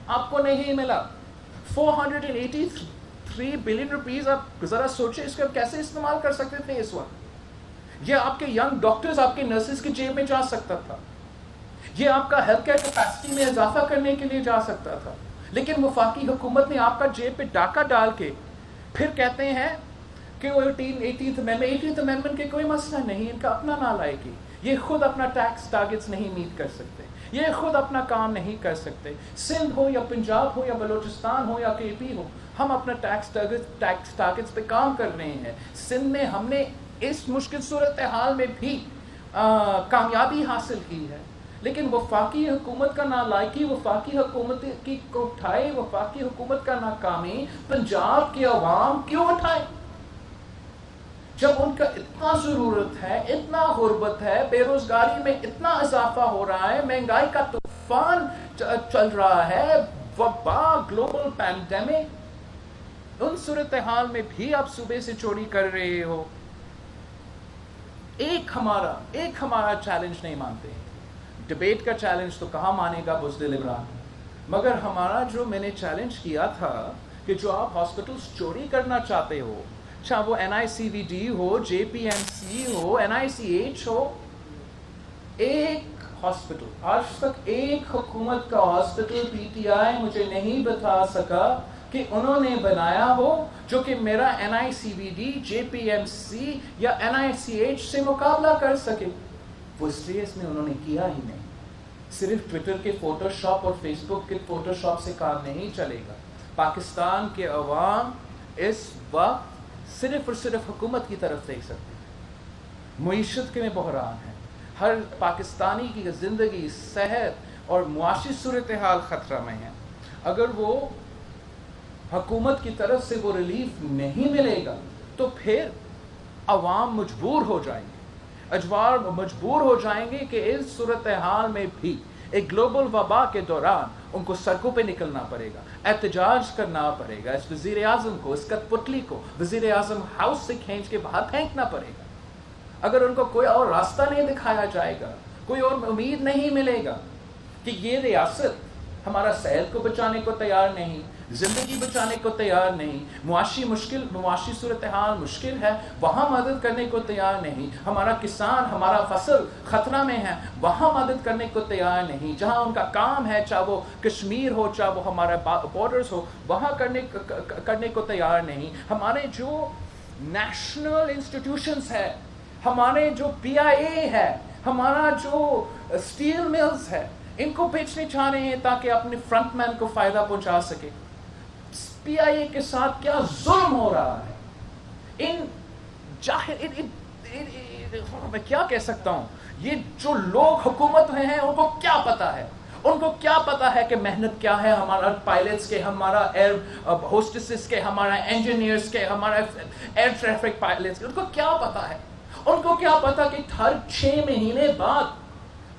آپ کو نہیں ملا. 483 بلین روپیز آپ ذرا سوچیں اس کا کیسے استعمال کر سکتے تھے اس وقت. یہ آپ کے ینگ ڈاکٹرز, آپ کے نرسز کی جیب میں جا سکتا تھا. یہ آپ کا ہیلتھ کیئر کیپیسٹی میں اضافہ کرنے کے لیے جا سکتا تھا. لیکن وفاقی حکومت نے آپ کا جیب پہ ڈاکہ ڈال کے پھر کہتے ہیں کہ وہ 18th امینڈمنٹ کے کوئی مسئلہ نہیں, ان کا اپنا نالائکی. یہ خود اپنا ٹیکس ٹارگٹس نہیں میٹ کر سکتے, یہ خود اپنا کام نہیں کر سکتے. سندھ ہو یا پنجاب ہو یا بلوچستان ہو یا KP ہو, ہم اپنا ٹیکس ٹارگٹس پہ کام کر رہے ہیں. سندھ میں ہم نے اس مشکل صورتحال میں بھی کامیابی حاصل کی ہے. لیکن وفاقی حکومت کا نالائکی, وفاقی حکومت کی کو اٹھائے, وفاقی حکومت کا ناکامی پنجاب کے عوام کیوں اٹھائے جب ان کا اتنا ضرورت ہے, اتنا غربت ہے, بے روزگاری میں اتنا اضافہ ہو رہا ہے, مہنگائی کا طوفان چل رہا ہے, وبا, گلوبل پینڈیمک. ان صورتحال میں بھی آپ صوبے سے چوری کر رہے ہو. ایک ہمارا چیلنج نہیں مانتے. ڈبیٹ کا چیلنج تو کہاں مانے گا بزدل عمران, مگر ہمارا جو میں نے چیلنج کیا تھا کہ جو آپ ہاسپٹلس چوری کرنا چاہتے ہو, چاہے وہ NICVD ہو, JPMC ہو, NICH ہو, ایک ہاسپٹل آج تک ایک حکومت کا ہاسپٹل PTI مجھے نہیں بتا سکا کہ انہوں نے بنایا ہو جو کہ میرا NICVD, JPMC یا NICH سے مقابلہ کر سکے. وہ اس لیے اس میں انہوں نے کیا ہی نہیں. صرف ٹویٹر کے فوٹو شاپ اور فیس بک کے فوٹو شاپ سے کام نہیں چلے گا. پاکستان کے عوام اس وقت صرف اور صرف حکومت کی طرف دیکھ سکتے ہیں. معیشت کے میں بحران ہے, ہر پاکستانی کی زندگی, صحت اور معاشی صورتحال خطرہ میں ہے. اگر وہ حکومت کی طرف سے وہ ریلیف نہیں ملے گا تو پھر عوام مجبور ہو جائیں گے, اجوار مجبور ہو جائیں گے کہ اس صورتحال میں بھی ایک گلوبل وبا کے دوران ان کو سڑکوں پہ نکلنا پڑے گا, احتجاج کرنا پڑے گا. اس وزیر اعظم کو, اس کٹ پتلی کو وزیر اعظم ہاؤس سے کھینچ کے باہر پھینکنا پڑے گا. اگر ان کو کوئی اور راستہ نہیں دکھایا جائے گا, کوئی اور امید نہیں ملے گا کہ یہ ریاست ہمارا صحت کو بچانے کو تیار نہیں, زندگی بچانے کو تیار نہیں, معاشی صورتحال مشکل ہے وہاں مدد کرنے کو تیار نہیں, ہمارا کسان, ہمارا فصل خطرہ میں ہے وہاں مدد کرنے کو تیار نہیں, جہاں ان کا کام ہے چاہے وہ کشمیر ہو, چاہے وہ ہمارا بارڈرز ہو, وہاں کرنے کو تیار نہیں. ہمارے جو نیشنل انسٹیٹیوشنز ہے, ہمارے جو PIA ہے, ہمارا جو اسٹیل ملز ہے, ان کو بیچنے چاہ رہے ہیں تاکہ اپنے فرنٹ مین کو فائدہ پہنچا سکے. PIA کے ساتھ کیا ظلم ہو رہا ہے. میں کیا کہہ سکتا ہوں, یہ جو لوگ حکومت میں ہیں ان کو کیا پتا ہے, ان کو کیا پتا ہے کہ محنت کیا ہے. ہمارا پائلٹس کے, ہمارا ایئر ہوسٹسز کے, ہمارا انجینئرز کے, ہمارا ایئر ٹریفک پائلٹس کے, ان کو کیا پتا ہے. ان کو کیا پتا کہ ہر 6 مہینے بعد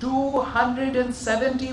270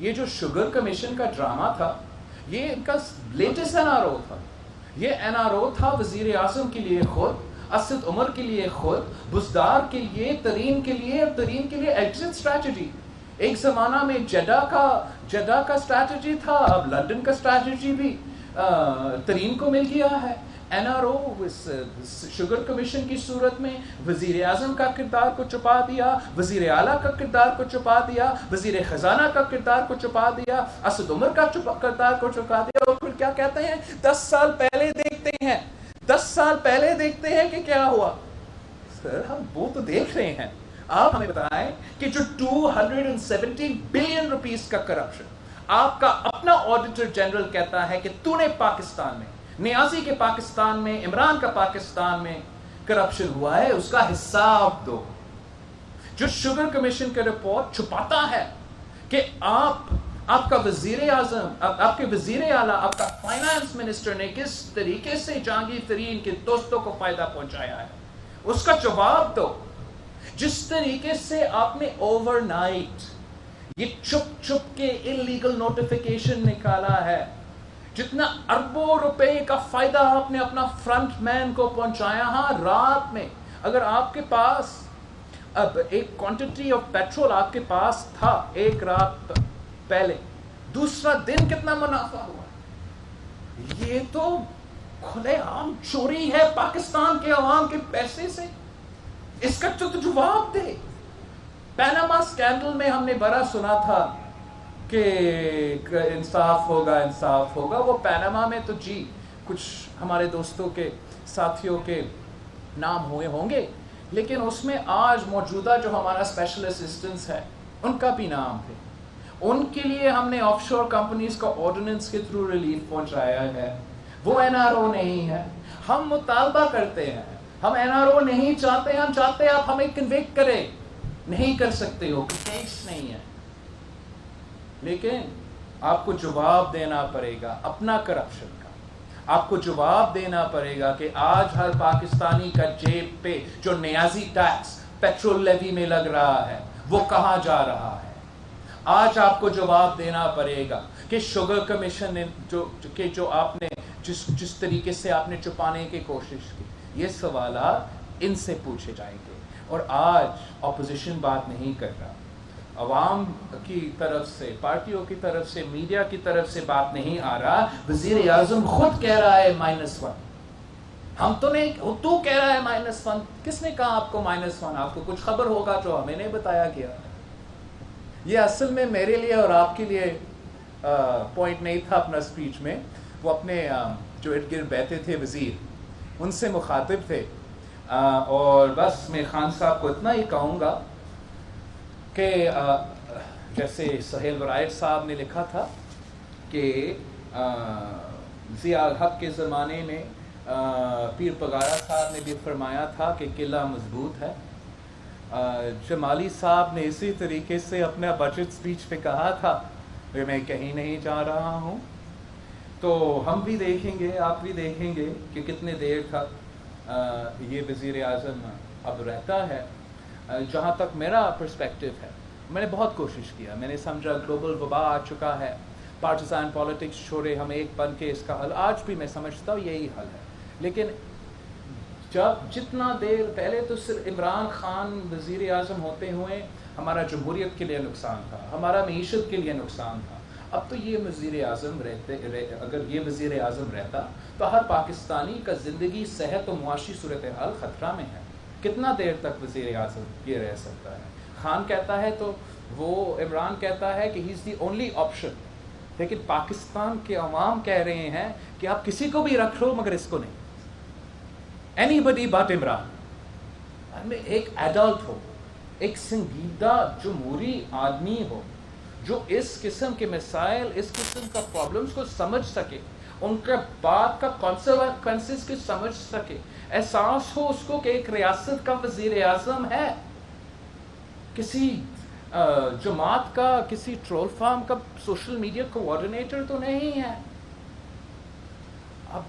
یہ جو شوگر کمیشن کا ڈرامہ تھا یہ ان کا لیٹسٹ این آر او تھا. یہ این آر او تھا وزیر اعظم کے لیے خود, اسد عمر کے لیے خود, بزدار کے لیے, ترین کے لیے, اور ترین کے لیے ایگزٹ اسٹریٹجی. ایک زمانہ میں جدہ کا اسٹریٹجی تھا, اب لندن کا اسٹریٹجی بھی ترین کو مل گیا ہے. N R O sugar commission کی صورت میں وزیر اعظم کا کردار کو چھپا دیا, وزیر اعلیٰ کا کردار کو چھپا دیا, وزیر خزانہ کا کردار کو چھپا دیا, اسد عمر کا کردار کو چھپا دیا, اور پھر کیا کہتے ہیں 10 سال پہلے دیکھتے ہیں, 10 سال پہلے دیکھتے ہیں کہ کیا ہوا. سر ہم وہ تو دیکھ رہے ہیں, آپ ہمیں بتائیں کہ جو 217 بلین روپیز کا کرپشن آپ کا اپنا آڈیٹر جنرل کہتا ہے کہ تو نے پاکستان میں, نیازی کے پاکستان میں, عمران کا پاکستان میں کرپشن ہوا ہے, اس کا حساب دو. جو شوگر کمیشن کا رپورٹ چھپاتا ہے کہ آپ کا وزیر اعظم, آپ کے وزیر اعلیٰ, آپ کا فائنانس منسٹر نے کس طریقے سے جہانگیر ترین کے دوستوں کو فائدہ پہنچایا ہے, اس کا جواب دو. جس طریقے سے آپ نے اوور نائٹ یہ چھپ کے انلیگل نوٹیفیکیشن نکالا ہے, جتنا اربوں روپے کا فائدہ آپ نے اپنا فرنٹ مین کو پہنچایا. ہاں رات میں اگر آپ کے پاس اب ایک کوانٹٹی آف پیٹرول آپ کے پاس تھا ایک رات پہلے, دوسرا دن کتنا منافع ہوا. یہ تو کھلے عام چوری ہے پاکستان کے عوام کے پیسے سے. اس کا تو جواب دے. پیناما سکینڈل میں ہم نے بڑا سنا تھا کہ انصاف ہوگا. وہ پیناما میں تو جی کچھ ہمارے دوستوں کے ساتھیوں کے نام ہوئے ہوں گے, لیکن اس میں آج موجودہ جو ہمارا اسپیشل اسسٹنٹس ہے ان کا بھی نام ہے. ان کے لیے ہم نے آف شور کمپنیز کا آرڈیننس کے تھرو ریلیف پہنچایا ہے. وہ این آر او نہیں ہے. ہم مطالبہ کرتے ہیں, ہم این آر او نہیں چاہتے, ہم چاہتے ہیں آپ ہمیں کنوکٹ کریں. نہیں کر سکتے ہو, کیس نہیں ہے, لیکن آپ کو جواب دینا پڑے گا اپنا کرپشن کا. آپ کو جواب دینا پڑے گا کہ آج ہر پاکستانی کا جیب پہ جو نیازی ٹیکس پیٹرول لیوی میں لگ رہا ہے وہ کہاں جا رہا ہے. آج آپ کو جواب دینا پڑے گا کہ شوگر کمیشن نے جو آپ نے جس طریقے سے آپ نے چھپانے کی کوشش کی, یہ سوالات ان سے پوچھے جائیں گے. اور آج اپوزیشن بات نہیں کر رہا, عوام کی طرف سے, پارٹیوں کی طرف سے, میڈیا کی طرف سے بات نہیں آ رہا. وزیر اعظم خود کہہ رہا ہے -1. ہم تو نہیں, تو کہہ رہا ہے -1. کس نے کہا آپ کو -1؟ آپ کو کچھ خبر ہوگا جو ہمیں نہیں بتایا گیا. یہ اصل میں میرے لیے اور آپ کے لیے پوائنٹ نہیں تھا اپنا اسپیچ میں. وہ اپنے جو ارد گرد بیٹھے تھے وزیر, ان سے مخاطب تھے. اور بس میں خان صاحب کو اتنا ہی کہوں گا کہ جیسے سہیل ورائٹ صاحب نے لکھا تھا کہ ضیاء الحق کے زمانے میں پیر پگارا صاحب نے بھی فرمایا تھا کہ قلعہ مضبوط ہے. جمالی صاحب نے اسی طریقے سے اپنا بجٹ سپیچ پہ کہا تھا کہ میں کہیں نہیں جا رہا ہوں. تو ہم بھی دیکھیں گے, آپ بھی دیکھیں گے کہ کتنے دیر تک یہ وزیر اعظم اب رہتا ہے. جہاں تک میرا پرسپیکٹو ہے, میں نے بہت کوشش کیا, میں نے سمجھا گلوبل وبا آ چکا ہے, پارٹیزان پالیٹکس چھوڑے, ہم ایک بن کے اس کا حل, آج بھی میں سمجھتا ہوں یہی حل ہے. لیکن جتنا دیر پہلے تو صرف عمران خان وزیر اعظم ہوتے ہوئے ہمارا جمہوریت کے لیے نقصان تھا, ہمارا معیشت کے لیے نقصان تھا. اب تو یہ وزیر اعظم اگر یہ وزیر اعظم رہتا تو ہر پاکستانی کا زندگی, صحت و معاشی صورتحال خطرہ میں ہے. کتنا دیر تک وزیر اعظم یہ رہ سکتا ہے؟ خان کہتا ہے تو وہ عمران کہتا ہے کہ ہی از دی اونلی آپشن, لیکن پاکستان کے عوام کہہ رہے ہیں کہ آپ کسی کو بھی رکھ لو مگر اس کو نہیں. Anybody but Imran. ایک ایڈلٹ ہو, ایک سنجیدہ جمہوری آدمی ہو جو اس قسم کے مسائل, اس قسم کا پرابلمس کو سمجھ سکے, ان کے بات کا کانسیکوینسز کو سمجھ سکے, احساس ہو اس کو کہ ایک ریاست کا وزیر اعظم ہے, کسی جماعت کا, کسی ٹرول فارم کا سوشل میڈیا کوآرڈینیٹر تو نہیں ہے. اب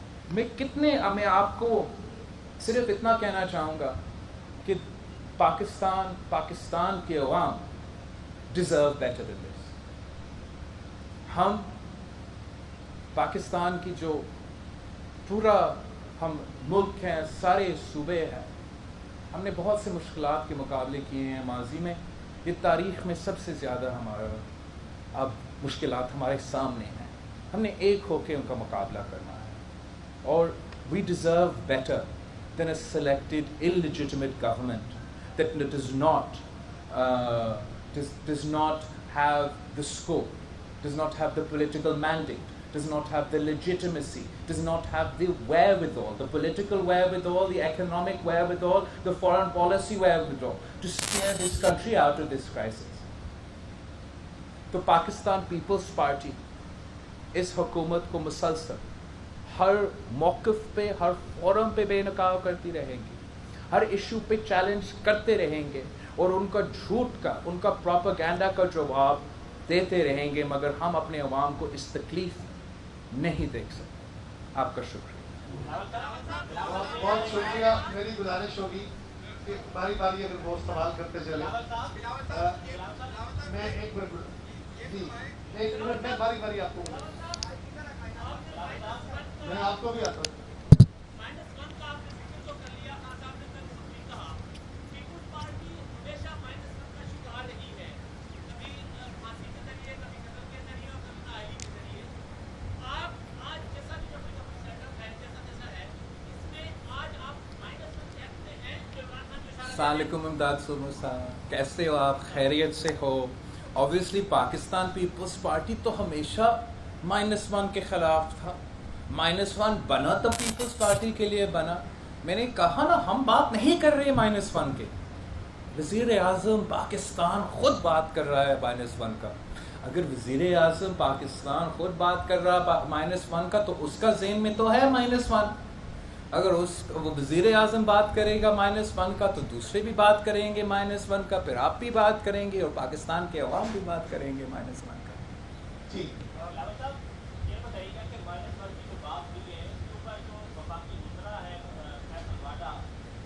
میں آپ کو صرف اتنا کہنا چاہوں گا کہ پاکستان کے عوام deserve better than this. ہم پاکستان کی جو پورا ہم ملک ہیں، سارے صوبے ہیں، ہم نے بہت سے مشکلات کے مقابلے کیے ہیں ماضی میں. یہ تاریخ میں سب سے زیادہ ہمارا اب مشکلات ہمارے سامنے ہیں. ہم نے ایک ہو کے ان کا مقابلہ کرنا ہے. اور we deserve better than a selected illegitimate government that does not have the scope, does not have the political mandate, does not have the legitimacy, does not have the wherewithal, the political wherewithal, the economic wherewithal, the foreign policy wherewithal to steer this country out of this crisis. تو Pakistan Peoples party اس حکومت کو مسلسل ہر موقف پہ، ہر forum پہ بے نقاب کرتی رہیں گی، ہر ایشو پہ چیلنج کرتے رہیں گے، اور ان کا جھوٹ کا، ان کا پروپیگنڈا کا جواب دیتے رہیں گے، مگر ہم اپنے عوام کو اس تکلیف نہیں دیکھ سکتے. آپ کا شکریہ. بہت شکریہ. میری گزارش ہوگی کہ باری باری اگر وہ سوال کرتے چلیں. میں ایک منٹ میں باری باری آپ کو میں آپ کو بھی آتا ہوں. السلام علیکم امداد سرمو صاحب، کیسے ہو آپ؟ خیریت سے ہو؟ اوبویسلی پاکستان پیپلز پارٹی تو ہمیشہ -1 کے خلاف تھا. -1 بنا تو پیپلز پارٹی کے لیے بنا. میں نے کہا نا، ہم بات نہیں کر رہے -1 کے. وزیر اعظم پاکستان خود بات کر رہا ہے -1 کا. اگر وزیر اعظم پاکستان خود بات کر رہا ہے -1 کا، تو اس کا ذہن میں تو ہے -1. اگر وہ وزیر اعظم بات کرے گا -1 کا، تو دوسرے بھی بات کریں گے -1 کا، پھر آپ بھی بات کریں گے، اور پاکستان کے عوام بھی بات کریں گے -1 کا. جی یہ بتائیے گا کہ -1 کی جو بات ہوئی ہے، اس کے اوپر جو وفاقی وزرا ہے فیصل واڈا،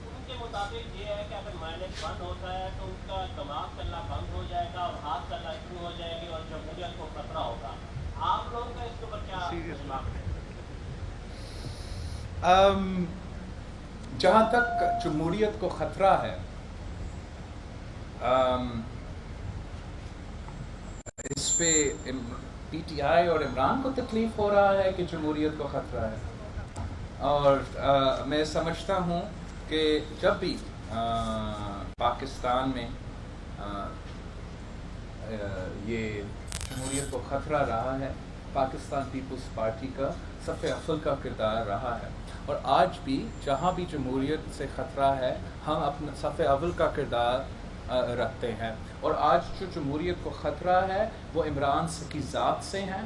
ان کے مطابق یہ ہے کہ اگر -1 ہوتا ہے تو ان کا دماغ چلنا بند ہو جائے گا اور ہاتھ چلنا شروع ہو جائے گی اور جمہوریت کو خطرہ ہوگا. آپ لوگوں کا اس کے اوپر کیا سیریس بات ہے؟ جہاں تک جمہوریت کو خطرہ ہے، اس پہ پی ٹی آئی اور عمران کو تکلیف ہو رہا ہے کہ جمہوریت کو خطرہ ہے. اور میں سمجھتا ہوں کہ جب بھی پاکستان میں یہ جمہوریت کو خطرہ رہا ہے، پاکستان پیپلز پارٹی کا صف اول کا کردار رہا ہے. اور آج بھی جہاں بھی جمہوریت سے خطرہ ہے، ہم اپنا صف اول کا کردار رکھتے ہیں. اور آج جو جمہوریت کو خطرہ ہے وہ عمران کی ذات سے ہیں.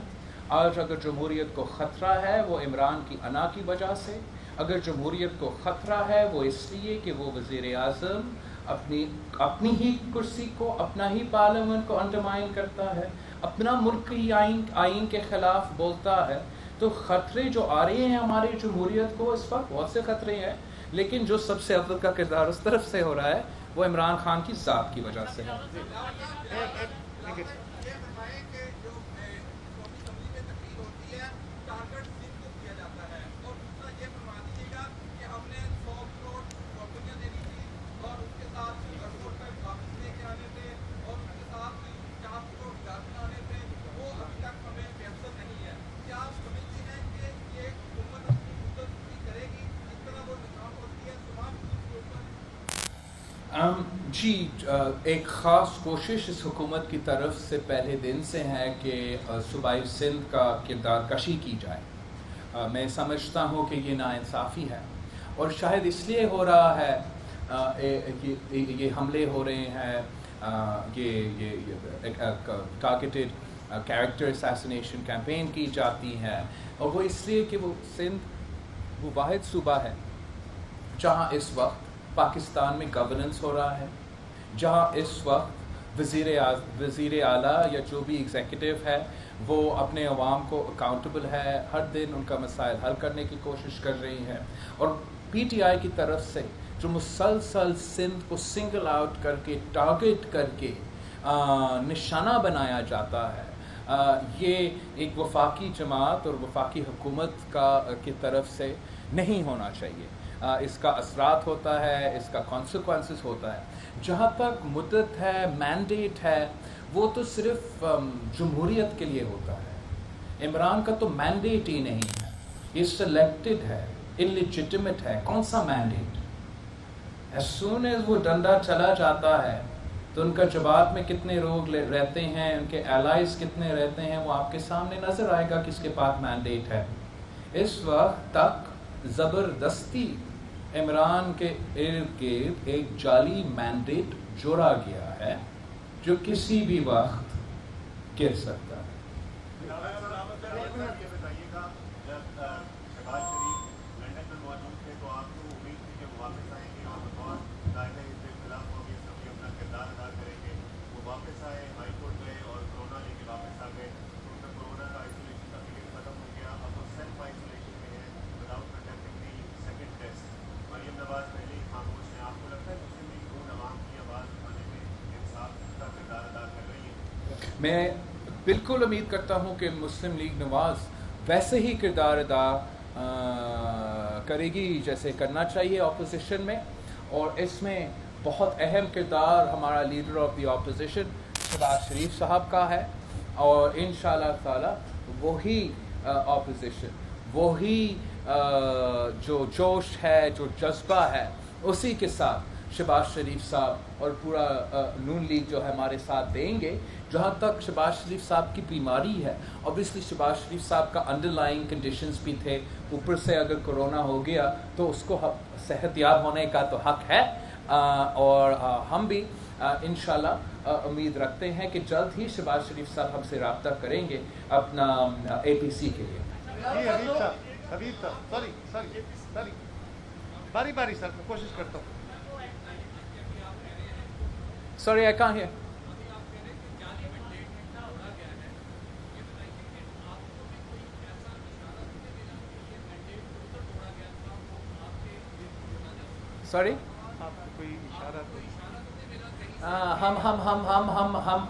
آج اگر جمہوریت کو خطرہ ہے وہ عمران کی انا کی وجہ سے. اگر جمہوریت کو خطرہ ہے وہ اس لیے کہ وہ وزیر اعظم اپنی ہی کرسی کو، اپنا ہی پارلیمنٹ کو انڈرمائن کرتا ہے، اپنا ملکی آئین کے خلاف بولتا ہے. تو خطرے جو آ رہے ہیں ہماری جمہوریت کو اس وقت، بہت سے خطرے ہیں، لیکن جو سب سے اول کا کردار اس طرف سے ہو رہا ہے وہ عمران خان کی ذات کی وجہ سے ہے. جی، ایک خاص کوشش اس حکومت کی طرف سے پہلے دن سے ہے کہ صوبائی سندھ کا کردار کشی کی جائے. میں سمجھتا ہوں کہ یہ ناانصافی ہے، اور شاید اس لیے ہو رہا ہے یہ حملے ہو رہے ہیں، یہ ٹارگیٹڈ کیریکٹر اسیسینیشن کیمپین کی جاتی ہے. اور وہ اس لیے کہ وہ سندھ وہ واحد صوبہ ہے جہاں اس وقت پاکستان میں گورننس ہو رہا ہے، جہاں اس وقت وزیر اعلیٰ یا جو بھی ایگزیکٹو ہے وہ اپنے عوام کو اکاؤنٹیبل ہے، ہر دن ان کا مسائل حل کرنے کی کوشش کر رہی ہے. اور پی ٹی آئی کی طرف سے جو مسلسل سندھ کو سنگل آؤٹ کر کے، ٹارگٹ کر کے نشانہ بنایا جاتا ہے، یہ ایک وفاقی جماعت اور وفاقی حکومت کی طرف سے نہیں ہونا چاہیے. اس کا اثرات ہوتا ہے, اس کا کانسیکوینسز ہوتا ہے. جہاں تک مدت ہے, مینڈیٹ ہے, وہ تو صرف جمہوریت کے لیے ہوتا ہے. عمران کا تو مینڈیٹ ہی نہیں ہے, یہ سلیکٹڈ ہے, انلیجٹمیٹ ہے. کون سا مینڈیٹ؟ ایز سون ایز وہ ڈنڈا چلا جاتا ہے تو ان کا جماعت میں کتنے لوگ رہتے ہیں, ان کے الائز کتنے رہتے ہیں, وہ آپ کے سامنے نظر آئے گا کس کے پاس مینڈیٹ ہے. اس وقت تک زبردستی عمران کے ارد گرد ایک جعلی مینڈیٹ جوڑا گیا ہے جو کسی بھی وقت گر سکتا ہے. میں بالکل امید کرتا ہوں کہ مسلم لیگ نواز ویسے ہی کردار ادا کرے گی جیسے کرنا چاہیے اپوزیشن میں, اور اس میں بہت اہم کردار ہمارا leader of the opposition Shahbaz Sharif صاحب کا ہے, اور انشاءاللہ تعالی وہی اپوزیشن, وہی جو جوش ہے, جو جذبہ ہے, اسی کے ساتھ شہباز شریف صاحب اور پورا نون لیگ جو ہے ہمارے ساتھ دیں گے. جہاں تک شہباز شریف صاحب کی بیماری ہے, اوبیسلی شہباز شریف صاحب کا انڈر لائنگ کنڈیشنز بھی تھے, اوپر سے اگر کرونا ہو گیا تو اس کو صحت یاب ہونے کا تو حق ہے, اور ہم بھی انشاءاللہ امید رکھتے ہیں کہ جلد ہی شہباز شریف صاحب ہم سے رابطہ کریں گے اپنا APC کے لیے. حبیب صاحب سوری باری باری سر میں کوشش کرتا ہوں. Sorry, I can't hear. Sorry? آپ کو کوئی اشارہ ہم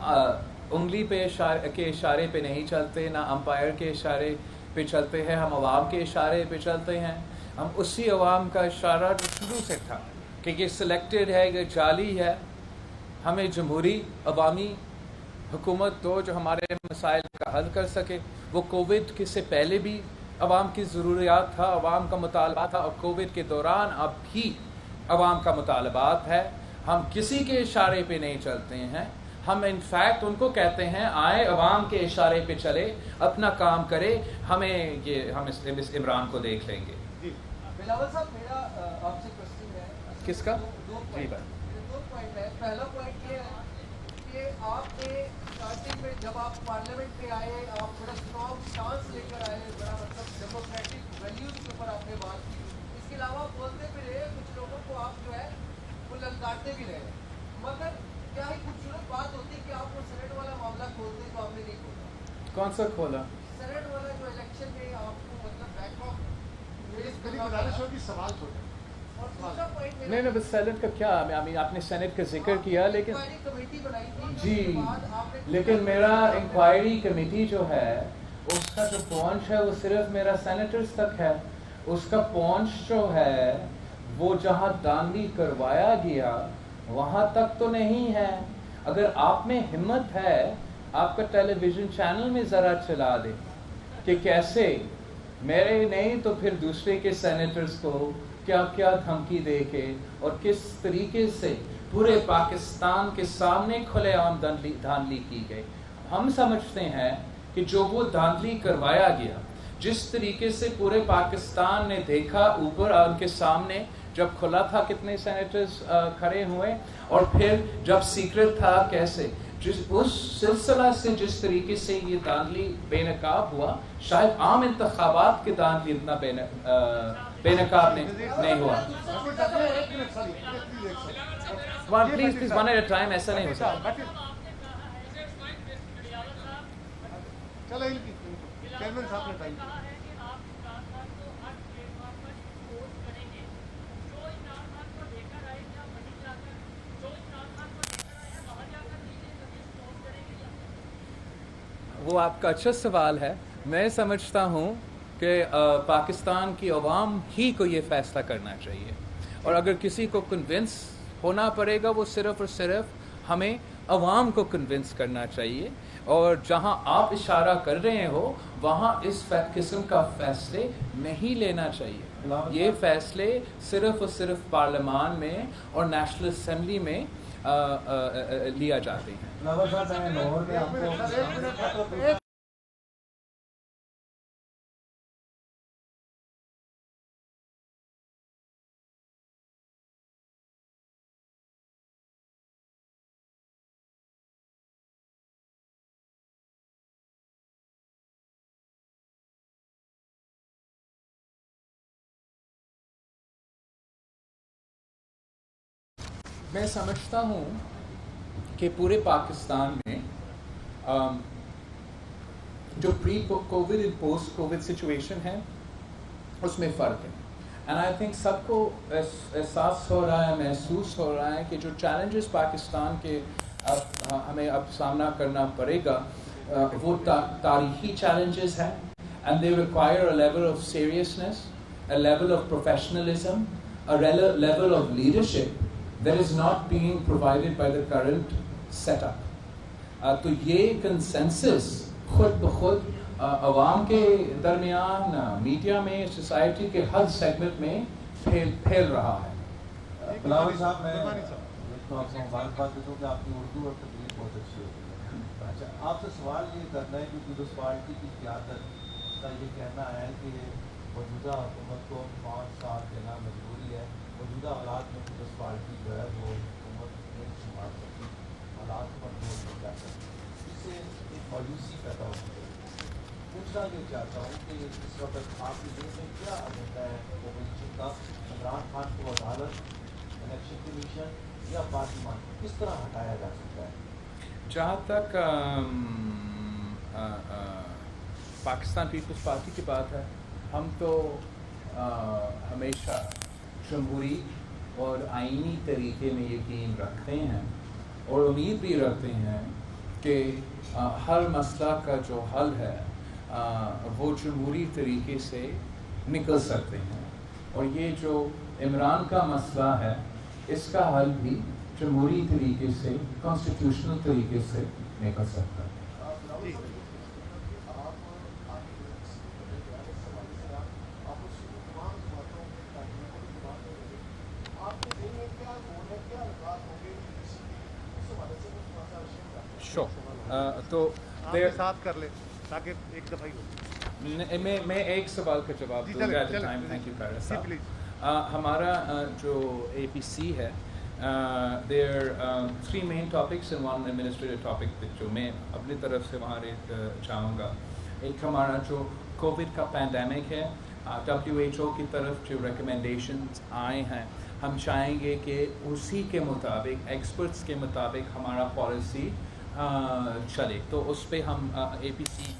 انگلی پہ کے اشارے پہ نہیں چلتے, نہ امپائر کے اشارے پہ چلتے ہیں, ہم عوام کے اشارے پہ چلتے ہیں. ہم اسی عوام کا اشارہ جو شروع سے تھا کہ یہ سلیکٹڈ ہے, یہ جعلی ہے. ہمیں جمہوری عوامی حکومت دو جو ہمارے مسائل کا حل کر سکے. وہ کووڈ کے سے پہلے بھی عوام کی ضروریات تھا, عوام کا مطالبہ تھا, اور کووڈ کے دوران اب بھی عوام کا مطالبات ہے. ہم کسی کے اشارے پہ نہیں چلتے ہیں, ہم انفیکٹ ان کو کہتے ہیں آئے عوام کے اشارے پہ چلے, اپنا کام کرے, ہم اس عمران کو دیکھ لیں گے. بلاول صاحب میرا آپ سے کوشچن ہے. کس کا؟ دو جی پوائنٹ ہے. پہلا پوائنٹ یہ ہے کہ آپ نے اسٹارٹنگ میں جب آپ پارلیمنٹ میں آئے, آپ بڑا اسٹرانگ اسٹانس لے کر آئے, بڑا مطلب ڈیموکریٹک ویلیوز کے اوپر آپ نے بات کی. اس کے علاوہ آپ بولتے بھی رہے, کچھ لوگوں کو آپ جو ہے وہ للکارتے بھی رہے, مگر کیا ہی خوبصورت بات ہوتی کہ آپ وہ سینٹ والا معاملہ کھولتے تو آپ نے نہیں کھولا. کون سا کھولا؟ سینٹ والا جو الیکشن میں آپ کو مطلب بیک آف. میری گزارش ہوگی سوال چھوٹے. نہیں بس سینٹ کا کیا, آپ نے سینٹ کا ذکر کیا, لیکن جی لیکن میرا انکوائری کمیٹی جو ہے اس کا جو پہنچ ہے وہ صرف میرا سینیٹرز تک ہے. اس کا پہنچ جو ہے وہ جہاں دانلی کروایا گیا وہاں تک تو نہیں ہے. اگر آپ میں ہمت ہے آپ کا ٹیلی ویژن چینل میں ذرا چلا دیں کہ کیسے میرے نہیں تو پھر دوسرے کے سینیٹرز کو کیا کیا دھمکی دے کے اور کس طریقے سے پورے پاکستان کے سامنے کھلے عام دھاندلی کی گئی. ہم سمجھتے ہیں کہ جو وہ دھاندلی کروایا گیا, جس طریقے سے پورے پاکستان نے دیکھا اوپر ان کے سامنے جب کھلا تھا کتنے سینیٹرز کھڑے ہوئے, اور پھر جب سیکرٹ تھا کیسے, اس سلسلہ سے جس طریقے سے یہ دھاندلی بے نقاب ہوا, شاید عام انتخابات کے دھاندلی اتنا بے نقاب نہیں ہوا. Please one at a time, ایسا نہیں ہوتا. چلو چیئرمین صاحب نے ٹائم وہ آپ کا اچھا سوال ہے. میں سمجھتا ہوں کہ پاکستان کی عوام ہی کو یہ فیصلہ کرنا چاہیے, اور اگر کسی کو کنونس ہونا پڑے گا وہ صرف اور صرف ہمیں عوام کو کنونس کرنا چاہیے, اور جہاں آپ اشارہ کر رہے ہو وہاں اس قسم کا فیصلے نہیں لینا چاہیے. یہ فیصلے صرف اور صرف پارلیمان میں اور نیشنل اسمبلی میں لیا جاتے ہیں. میں سمجھتا ہوں کہ پورے پاکستان میں جو پری کووڈ اور پوسٹ کووڈ سچویشن ہے اس میں فرق ہے. اینڈ آئی تھنک سب کو احساس ہو رہا ہے, محسوس ہو رہا ہے کہ جو چیلنجز پاکستان کے ہمیں اب سامنا کرنا پڑے گا وہ تاریخی چیلنجز ہیں, and they require a level of seriousness, a level of professionalism, a level of leadership that is not being provided by the current setup. تو یہ کنسنسس خود بخود عوام کے درمیان, میڈیا میں, سوسائٹی کے ہر سیگمنٹ میں پھیل رہا ہے. بلاول صاحب, میں آپ سے مبارکباد دیتا ہوں کہ آپ کی اردو اور تقریر بہت اچھی ہوتی ہے. اچھا, آپ سے سوال یہ کرنا ہے کہ پیپلز پارٹی کی قیادت کا یہ کہنا ہے کہ موجودہ حکومت کو 5 سال دینا مجبوری ہے. موجودہ حالات میں پیپلز پارٹی جو ہے وہ حکومت نہیں سنبھال سکتی, حالات پر کنٹرول نہیں کر سکتی, اس سے ایک مایوسی پیدا ہوتی ہے. پوچھنا یہ چاہتا ہوں کہ اس وقت آپ کی ذہن میں کیا ایجنڈا ہے اپوزیشن کا؟ عمران خان کو عدالت, الیکشن کمیشن یا پارلیمان, کس طرح ہٹایا جا سکتا ہے؟ جہاں تک پاکستان پیپلز پارٹی کی بات ہے, ہم تو ہمیشہ جمہوری اور آئینی طریقے میں یقین رکھتے ہیں اور امید بھی رکھتے ہیں کہ ہر مسئلہ کا جو حل ہے وہ جمہوری طریقے سے نکل سکتے ہیں, اور یہ جو عمران کا مسئلہ ہے اس کا حل بھی جمہوری طریقے سے, کانسٹیٹیوشنل طریقے سے نکل سکتا ہے. تو ساتھ کر لیں تاکہ ایک دفعہ ہی ہو. میں ایک سوال کا جواب دوں گا at a time. Thank you پیرس صاحب. ہمارا جو اے پی سی ہے, there are 3 main topics and 1 administrative topic جو میں اپنی طرف سے وہاں چاہوں گا. ایک ہمارا جو کووڈ کا پینڈیمک ہے, WHO کی طرف جو ریکمنڈیشنز آئے ہیں, ہم چاہیں گے کہ اسی کے مطابق, ایکسپرٹس کے مطابق ہمارا پالیسی چلے. تو اس پہ ہم اے پی سی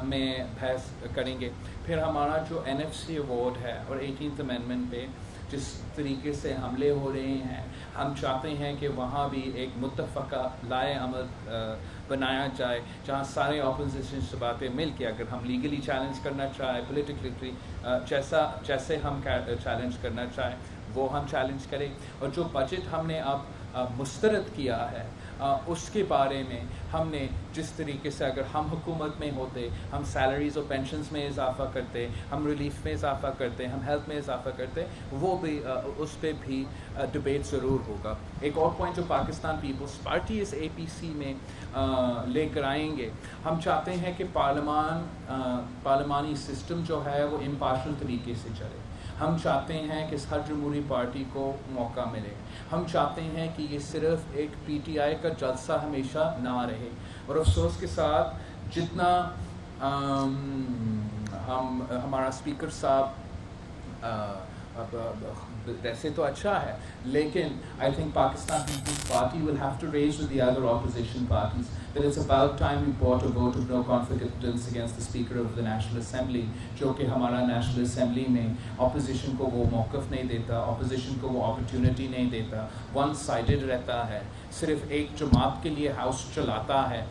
میں بحث کریں گے. پھر ہمارا جو NFC ایوارڈ ہے اور 18th امینڈمنٹ پہ جس طریقے سے حملے ہو رہے ہیں, ہم چاہتے ہیں کہ وہاں بھی ایک متفقہ لائے عمل بنایا جائے جہاں سارے اپوزیشن سے باتیں مل کے, اگر ہم لیگلی چیلنج کرنا چاہیں, پولیٹیکلی جیسے ہم چیلنج کرنا چاہیں وہ ہم چیلنج کریں. اور جو بجٹ ہم نے اب مسترد کیا ہے اس کے بارے میں ہم نے جس طریقے سے, اگر ہم حکومت میں ہوتے ہم سیلریز اور پینشنز میں اضافہ کرتے, ہم ریلیف میں اضافہ کرتے, ہم ہیلتھ میں اضافہ کرتے, وہ بھی اس پہ بھی ڈبیٹ ضرور ہوگا. ایک اور پوائنٹ جو پاکستان پیپلز پارٹی اس اے پی سی میں لے کر آئیں گے, ہم چاہتے ہیں کہ پارلیمانی سسٹم جو ہے وہ امپارشل طریقے سے چلے. ہم چاہتے ہیں کہ ہر جمہوری پارٹی کو موقع ملے. ہم چاہتے ہیں کہ یہ صرف ایک پی ٹی آئی کا جلسہ ہمیشہ نہ رہے. اور افسوس کے ساتھ جتنا ہمارا اسپیکر صاحب ویسے تو اچھا ہے, لیکن I think Pakistan Peoples Party will have to raise with the other opposition parties that it's about time we brought a vote of no confidence against the Speaker of the National Assembly, جو کہ ہمارا نیشنل اسمبلی میں opposition کو وہ موقف نہیں دیتا, opposition کو وہ اپرچونٹی نہیں دیتا, ون سائیڈڈ رہتا ہے, صرف ایک جماعت کے لیے ہاؤس چلاتا ہے.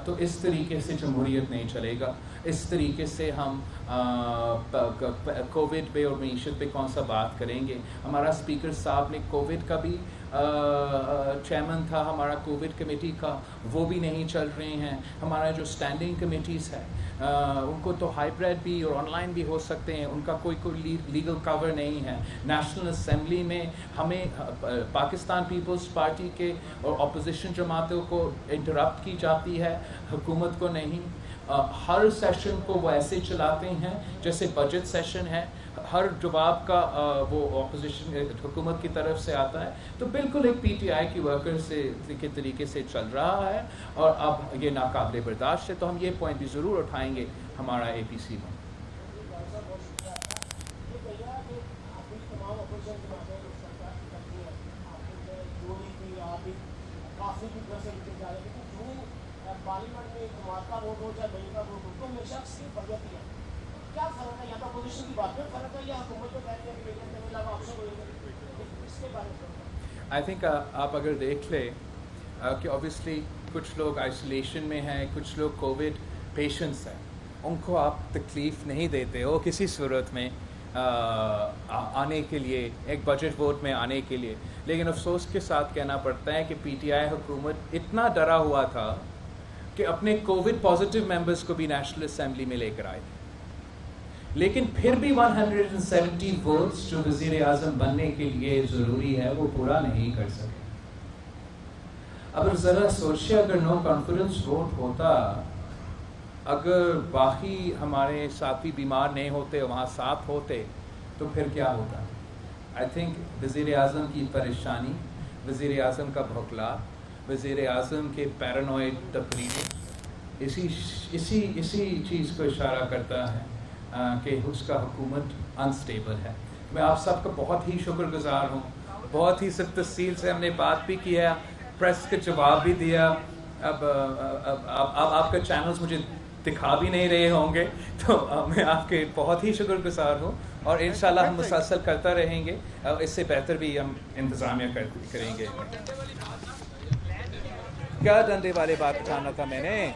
تو اس طریقے سے جمہوریت نہیں چلے گا. اس طریقے سے ہم کووڈ پہ اور معیشت پہ کون سا بات کریں گے. ہمارا اسپیکر صاحب نے کووڈ کا بھی چیئرمین تھا ہمارا کووڈ کمیٹی کا, وہ بھی نہیں چل رہے ہیں. ہمارا جو اسٹینڈنگ کمیٹیز ہے ان کو تو ہائیبریڈ بھی اور آن لائن بھی ہو سکتے ہیں, ان کا کوئی لیگل کور نہیں ہے. نیشنل اسمبلی میں ہمیں پاکستان پیپلز پارٹی کے اور اپوزیشن جماعتوں کو انٹرپٹ کی جاتی ہے, حکومت کو نہیں. ہر سیشن کو وہ ایسے چلاتے ہیں جیسے بجٹ سیشن ہے, ہر جواب کا وہ اپوزیشن حکومت کی طرف سے آتا ہے. تو بالکل ایک پی ٹی آئی کی ورکر سے کے طریقے سے چل رہا ہے, اور اب یہ ناقابل برداشت ہے. تو ہم یہ پوائنٹ بھی ضرور اٹھائیں گے ہمارا اے پی سی میں. پارلیمنٹ میں جماعت کا ووٹ ہو چاہے بین کا ووٹ ہو تو ہمیشہ صرف بجٹ ہی ہے. کیا فرق ہے, یا تو اپوزیشن کی بات میں فرق ہے یا حکومت کو کہتے ہیں کہ بجٹ کے علاوہ آپشن ہوئے گا, اس کے بارے میں آئی تھنک آپ اگر دیکھ لیں کہ اوبیسلی کچھ لوگ آئسولیشن میں ہیں, کچھ لوگ کووڈ پیشنٹس ہیں, ان کو آپ تکلیف نہیں دیتے ہو کسی صورت میں آنے کے لیے, ایک بجٹ ووٹ میں آنے کے لیے. لیکن افسوس کے ساتھ کہنا پڑتا ہے کہ پی ٹی آئی حکومت اتنا ڈرا ہوا تھا کہ اپنے کووڈ پازیٹیو ممبرس کو بھی نیشنل اسمبلی میں لے کر آئے, لیکن پھر بھی 170 ووٹس جو وزیر اعظم بننے کے لیے ضروری ہے وہ پورا نہیں کر سکے. اب ذرا سوچیے, اگر نو کانفیڈنس ووٹ ہوتا, اگر باقی ہمارے ساتھی بیمار نہیں ہوتے, وہاں ساتھ ہوتے, تو پھر کیا ہوتا. آئی تھنک وزیر اعظم کی پریشانی, وزیر اعظم کا بھوکلا, وزیر اعظم کے پیرانوئڈ تقریریں اسی چیز کو اشارہ کرتا ہے کہ اس کا حکومت انسٹیبل ہے. میں آپ سب کا بہت ہی شکر گزار ہوں, بہت ہی سب تفصیل سے ہم نے بات بھی کیا, پریس کا جواب بھی دیا. اب آپ کا چینلز مجھے دکھا بھی نہیں رہے ہوں گے, تو میں آپ کے بہت ہی شکر گزار ہوں, اور انشاءاللہ ہم مسلسل کرتا رہیں گے, اس سے بہتر بھی ہم انتظامیہ کریں گے. کیا ڈنڈے والے بات اٹھانا تھا میں نے.